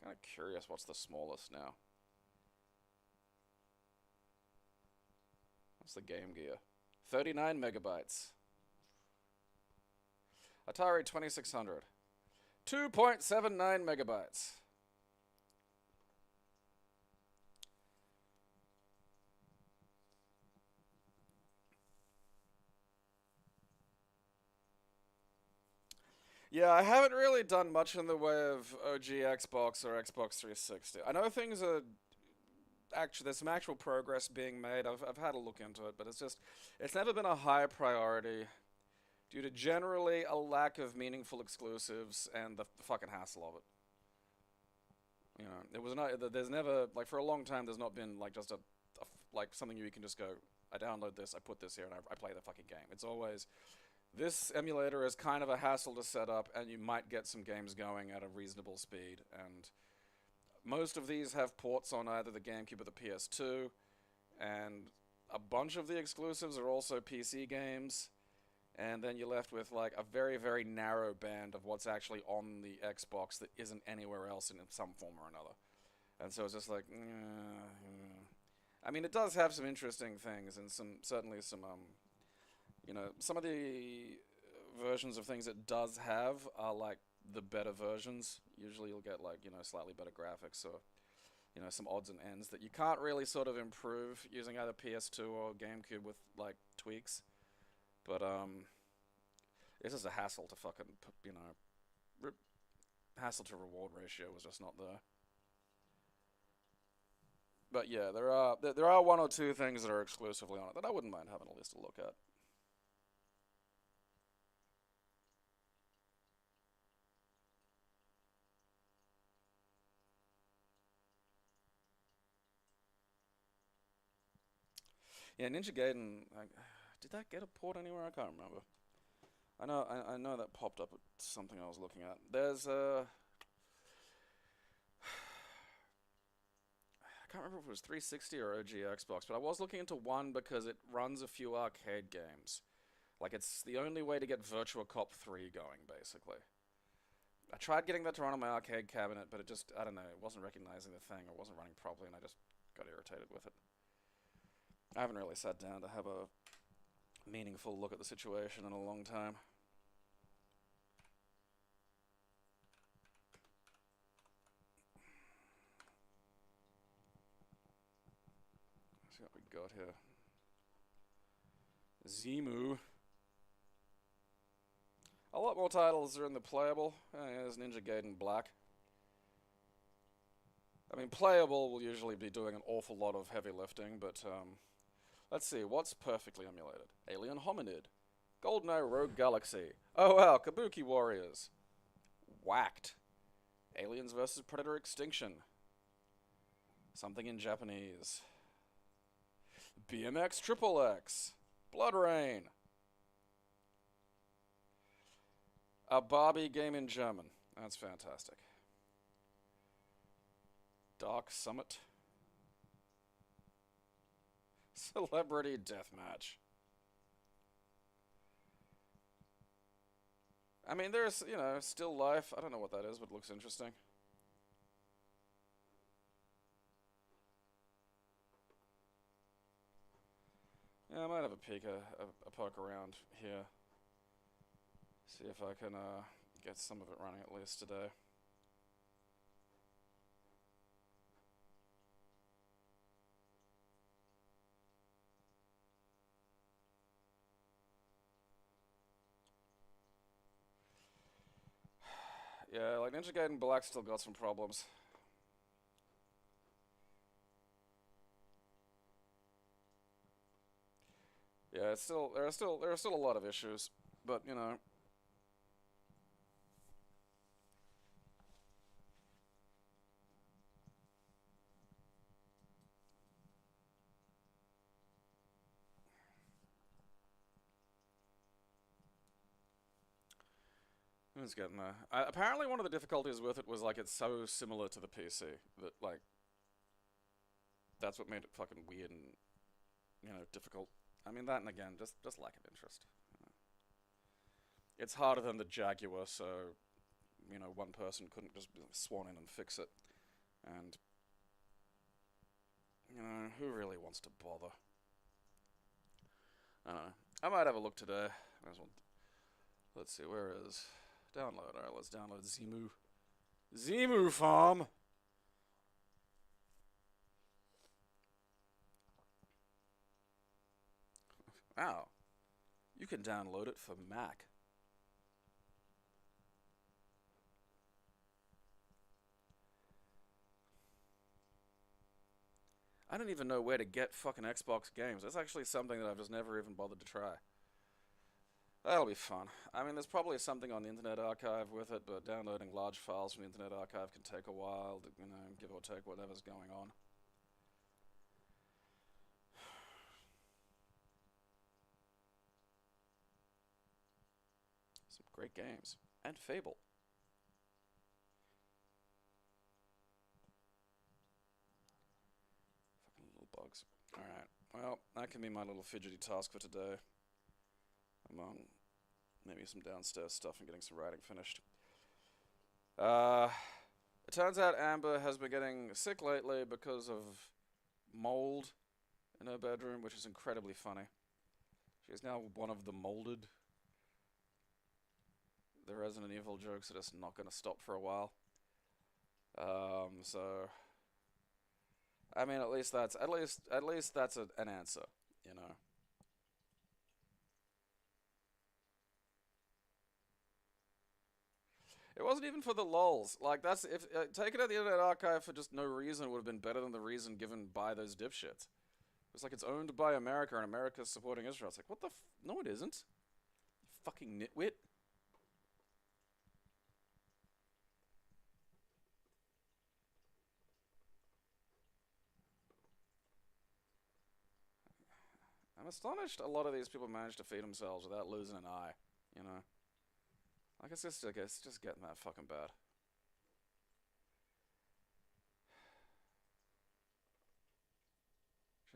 Kind of curious what's the smallest now. What's the Game Gear? 39 megabytes. Atari 2600. 2.79 megabytes. Yeah, I haven't really done much in the way of OG Xbox or Xbox 360. I know things are actually, there's some actual progress being made. I've had a look into it, but it's never been a high priority due to generally a lack of meaningful exclusives and the fucking hassle of it. You know, it was not, there's never, like for a long time, there's not been like just like something you can just go, I download this, I put this here, and I play the fucking game. It's always, this emulator is kind of a hassle to set up, and you might get some games going at a reasonable speed. And most of these have ports on either the GameCube or the PS2, and a bunch of the exclusives are also PC games. And then you're left with like a very, very narrow band of what's actually on the Xbox that isn't anywhere else in some form or another. And so it's just like, I mean, it does have some interesting things, and certainly some, you know, some of the versions of things it does have are like the better versions. Usually you'll get like, you know, slightly better graphics or, you know, some odds and ends that you can't really sort of improve using either PS2 or GameCube with like tweaks. But it's just a hassle to fucking, you know, hassle to reward ratio was just not there. But yeah, there are one or two things that are exclusively on it that I wouldn't mind having at least a look at. Yeah, Ninja Gaiden, did that get a port anywhere? I can't remember. I know that popped up at something I was looking at. There's I can't remember if it was 360 or OG Xbox, but I was looking into one because it runs a few arcade games. Like, it's the only way to get Virtua Cop 3 going, basically. I tried getting that to run on my arcade cabinet, but it just, I don't know, it wasn't recognizing the thing, or wasn't running properly, and I just got irritated with it. I haven't really sat down to have a meaningful look at the situation in a long time. Let's see what we got here. Zemu. A lot more titles are in the playable. There's Ninja Gaiden Black. I mean, playable will usually be doing an awful lot of heavy lifting, but let's see, what's perfectly emulated? Alien Hominid. GoldenEye Rogue Galaxy. Oh wow, Kabuki Warriors. Whacked. Aliens vs. Predator Extinction. Something in Japanese. BMX Triple X. Blood Rain. A Barbie game in German. That's fantastic. Dark Summit. Celebrity Deathmatch. I mean, there's, you know, Still Life. I don't know what that is, but it looks interesting. Yeah, I might have a peek, a poke around here. See if I can get some of it running at least today. Yeah, like Ninja Gaiden Black still got some problems. Yeah, it's still there are still a lot of issues, but you know. It's getting there. Apparently one of the difficulties with it was, like, it's so similar to the PC that, like, that's what made it fucking weird and, you know, difficult. I mean, that and again, just lack of interest. It's harder than the Jaguar, so, you know, one person couldn't just swan in and fix it. And, you know, who really wants to bother? I don't know. I might have a look today. Might as well. Let's see, where is download? Alright, let's download Zemu. Zemu Farm! Wow. You can download it for Mac. I don't even know where to get fucking Xbox games. That's actually something that I've just never even bothered to try. That'll be fun. I mean, there's probably something on the Internet Archive with it, but downloading large files from the Internet Archive can take a while, to, you know, give or take whatever's going on. Some great games. And Fable. Fucking little bugs. Alright, well, that can be my little fidgety task for today. Among maybe some downstairs stuff and getting some writing finished. It turns out Amber has been getting sick lately because of mold in her bedroom, which is incredibly funny. She is now one of the molded. The Resident Evil jokes are just not going to stop for a while. So I mean, at least that's an answer, you know. It wasn't even for the lols. Like, that's if taking out the Internet Archive for just no reason would have been better than the reason given by those dipshits. It's like it's owned by America and America's supporting Israel. It's like, what the no, it isn't. You fucking nitwit. I'm astonished a lot of these people manage to feed themselves without losing an eye, you know? Like, it's just getting that fucking bad.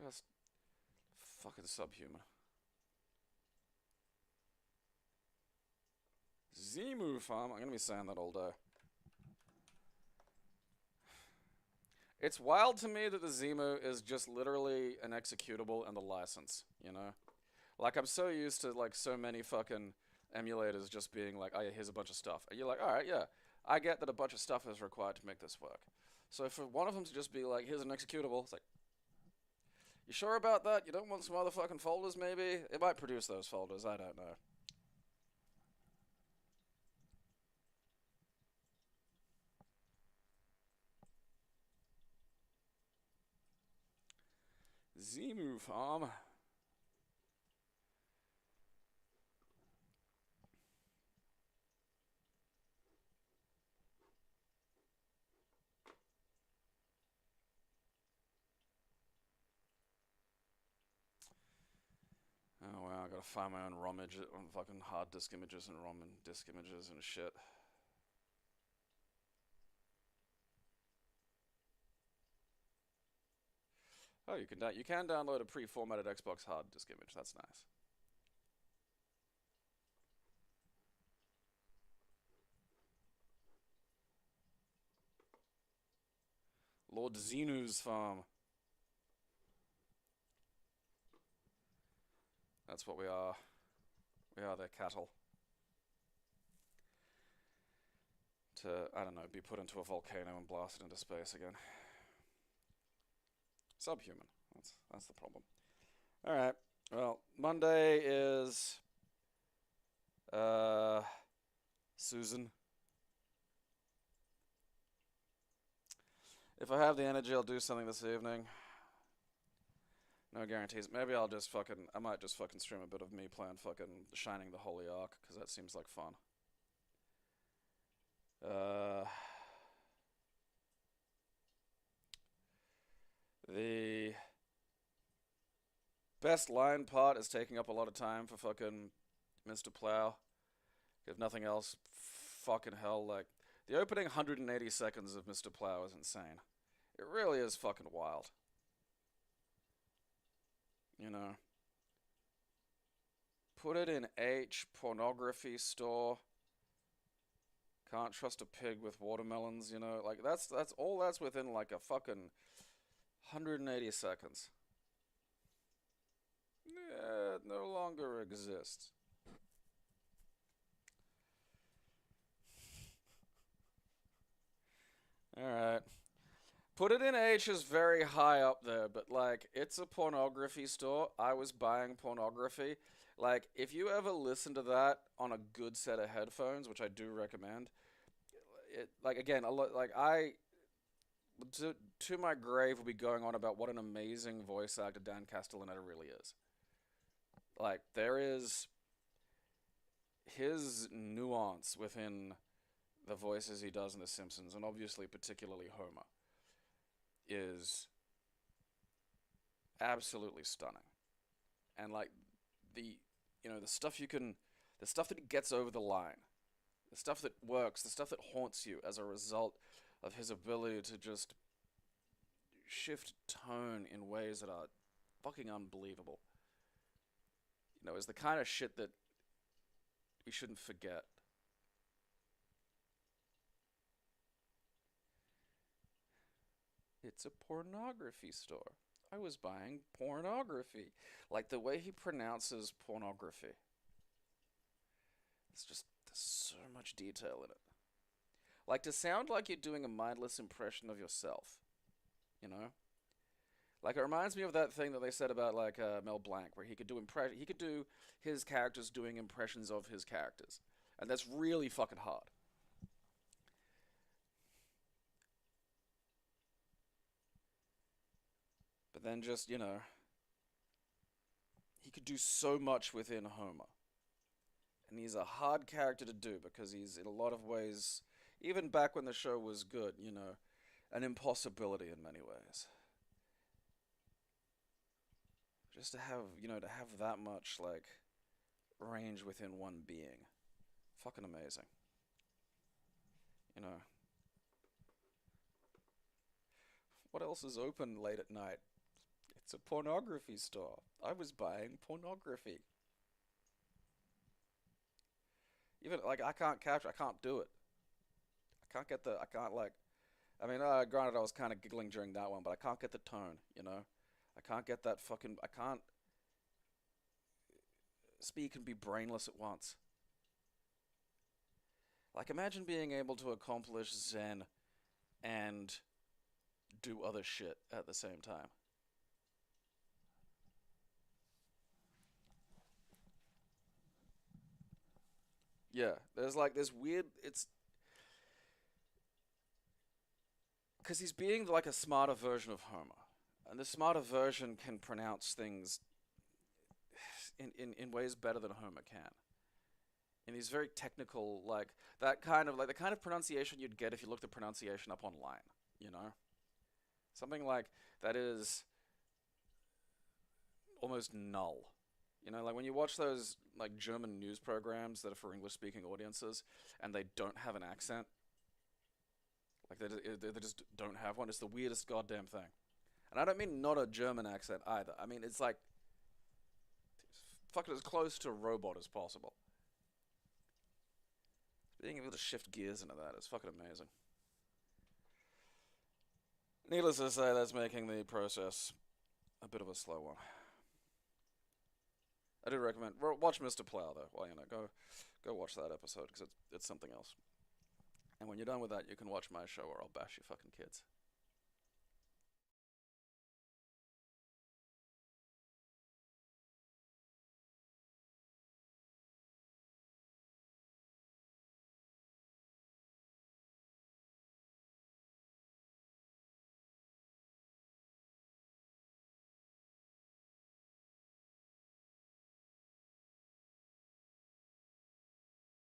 Just fucking subhuman. Zemu Farm. I'm gonna be saying that all day. It's wild to me that the Zemu is just literally an executable and a license, you know? Like, I'm so used to, like, so many fucking emulators just being like, oh yeah, here's a bunch of stuff. And you're like, alright, yeah, I get that a bunch of stuff is required to make this work. So for one of them to just be like, here's an executable, it's like, you sure about that? You don't want some other fucking folders, maybe? It might produce those folders, I don't know. Zemu Farm. Oh wow, I gotta find my own ROM image, fucking hard disk images and ROM and disk images and shit. Oh, you can download a pre-formatted Xbox hard disk image. That's nice. Lord Zenu's farm. That's what we are. We are their cattle. To, I don't know, be put into a volcano and blasted into space again. Subhuman. That's the problem. Alright. Well, Monday is Susan. If I have the energy, I'll do something this evening. No guarantees. Maybe I might just fucking stream a bit of me playing fucking Shining the Holy Ark, because that seems like fun. The best line part is taking up a lot of time for fucking Mr. Plow. If nothing else, fucking hell, like, the opening 180 seconds of Mr. Plow is insane. It really is fucking wild. You know? Put it in H, pornography store. Can't trust a pig with watermelons, you know? Like, that's all that's within, like, a fucking 180 seconds. Yeah, it no longer exists. Alright. Put it in H is very high up there, but like, it's a pornography store. I was buying pornography. Like, if you ever listen to that on a good set of headphones, which I do recommend, it, like, again, a lot, like, to my grave will be going on about what an amazing voice actor Dan Castellaneta really is. Like, there is his nuance within the voices he does in The Simpsons, and obviously particularly Homer, is absolutely stunning. And like the the stuff the stuff that gets over the line, the stuff that works, the stuff that haunts you as a result of his ability to just shift tone in ways that are fucking unbelievable. Is the kind of shit that we shouldn't forget. It's a pornography store. I was buying pornography. Like the way he pronounces pornography. There's so much detail in it. Like to sound like you're doing a mindless impression of yourself. You know? Like it reminds me of that thing that they said about like Mel Blanc, where he could do his characters doing impressions of his characters. And that's really fucking hard. But then just, he could do so much within Homer. And he's a hard character to do because he's, in a lot of ways, even back when the show was good, an impossibility in many ways. Just to have, to have that much, like, range within one being. Fucking amazing. What else is open late at night? It's a pornography store. I was buying pornography. Even, like, I can't do it. Granted I was kind of giggling during that one, but I can't get the tone, I can't get that I can't speak and be brainless at once. Like, imagine being able to accomplish Zen and do other shit at the same time. Yeah, there's like this weird, it's because he's being like a smarter version of Homer. And the smarter version can pronounce things in ways better than Homer can. And he's very technical, like the kind of pronunciation you'd get if you looked the pronunciation up online, Something like that is almost null. Like when you watch those like German news programs that are for English-speaking audiences and they don't have an accent, like they just don't have one. It's the weirdest goddamn thing. And I don't mean not a German accent either. I mean it's like fucking as close to a robot as possible. Being able to shift gears into that is fucking amazing. Needless to say, that's making the process a bit of a slow one. I do recommend watch Mr. Plow though. Well, go watch that episode because it's something else. And when you're done with that, you can watch my show or I'll bash you fucking kids.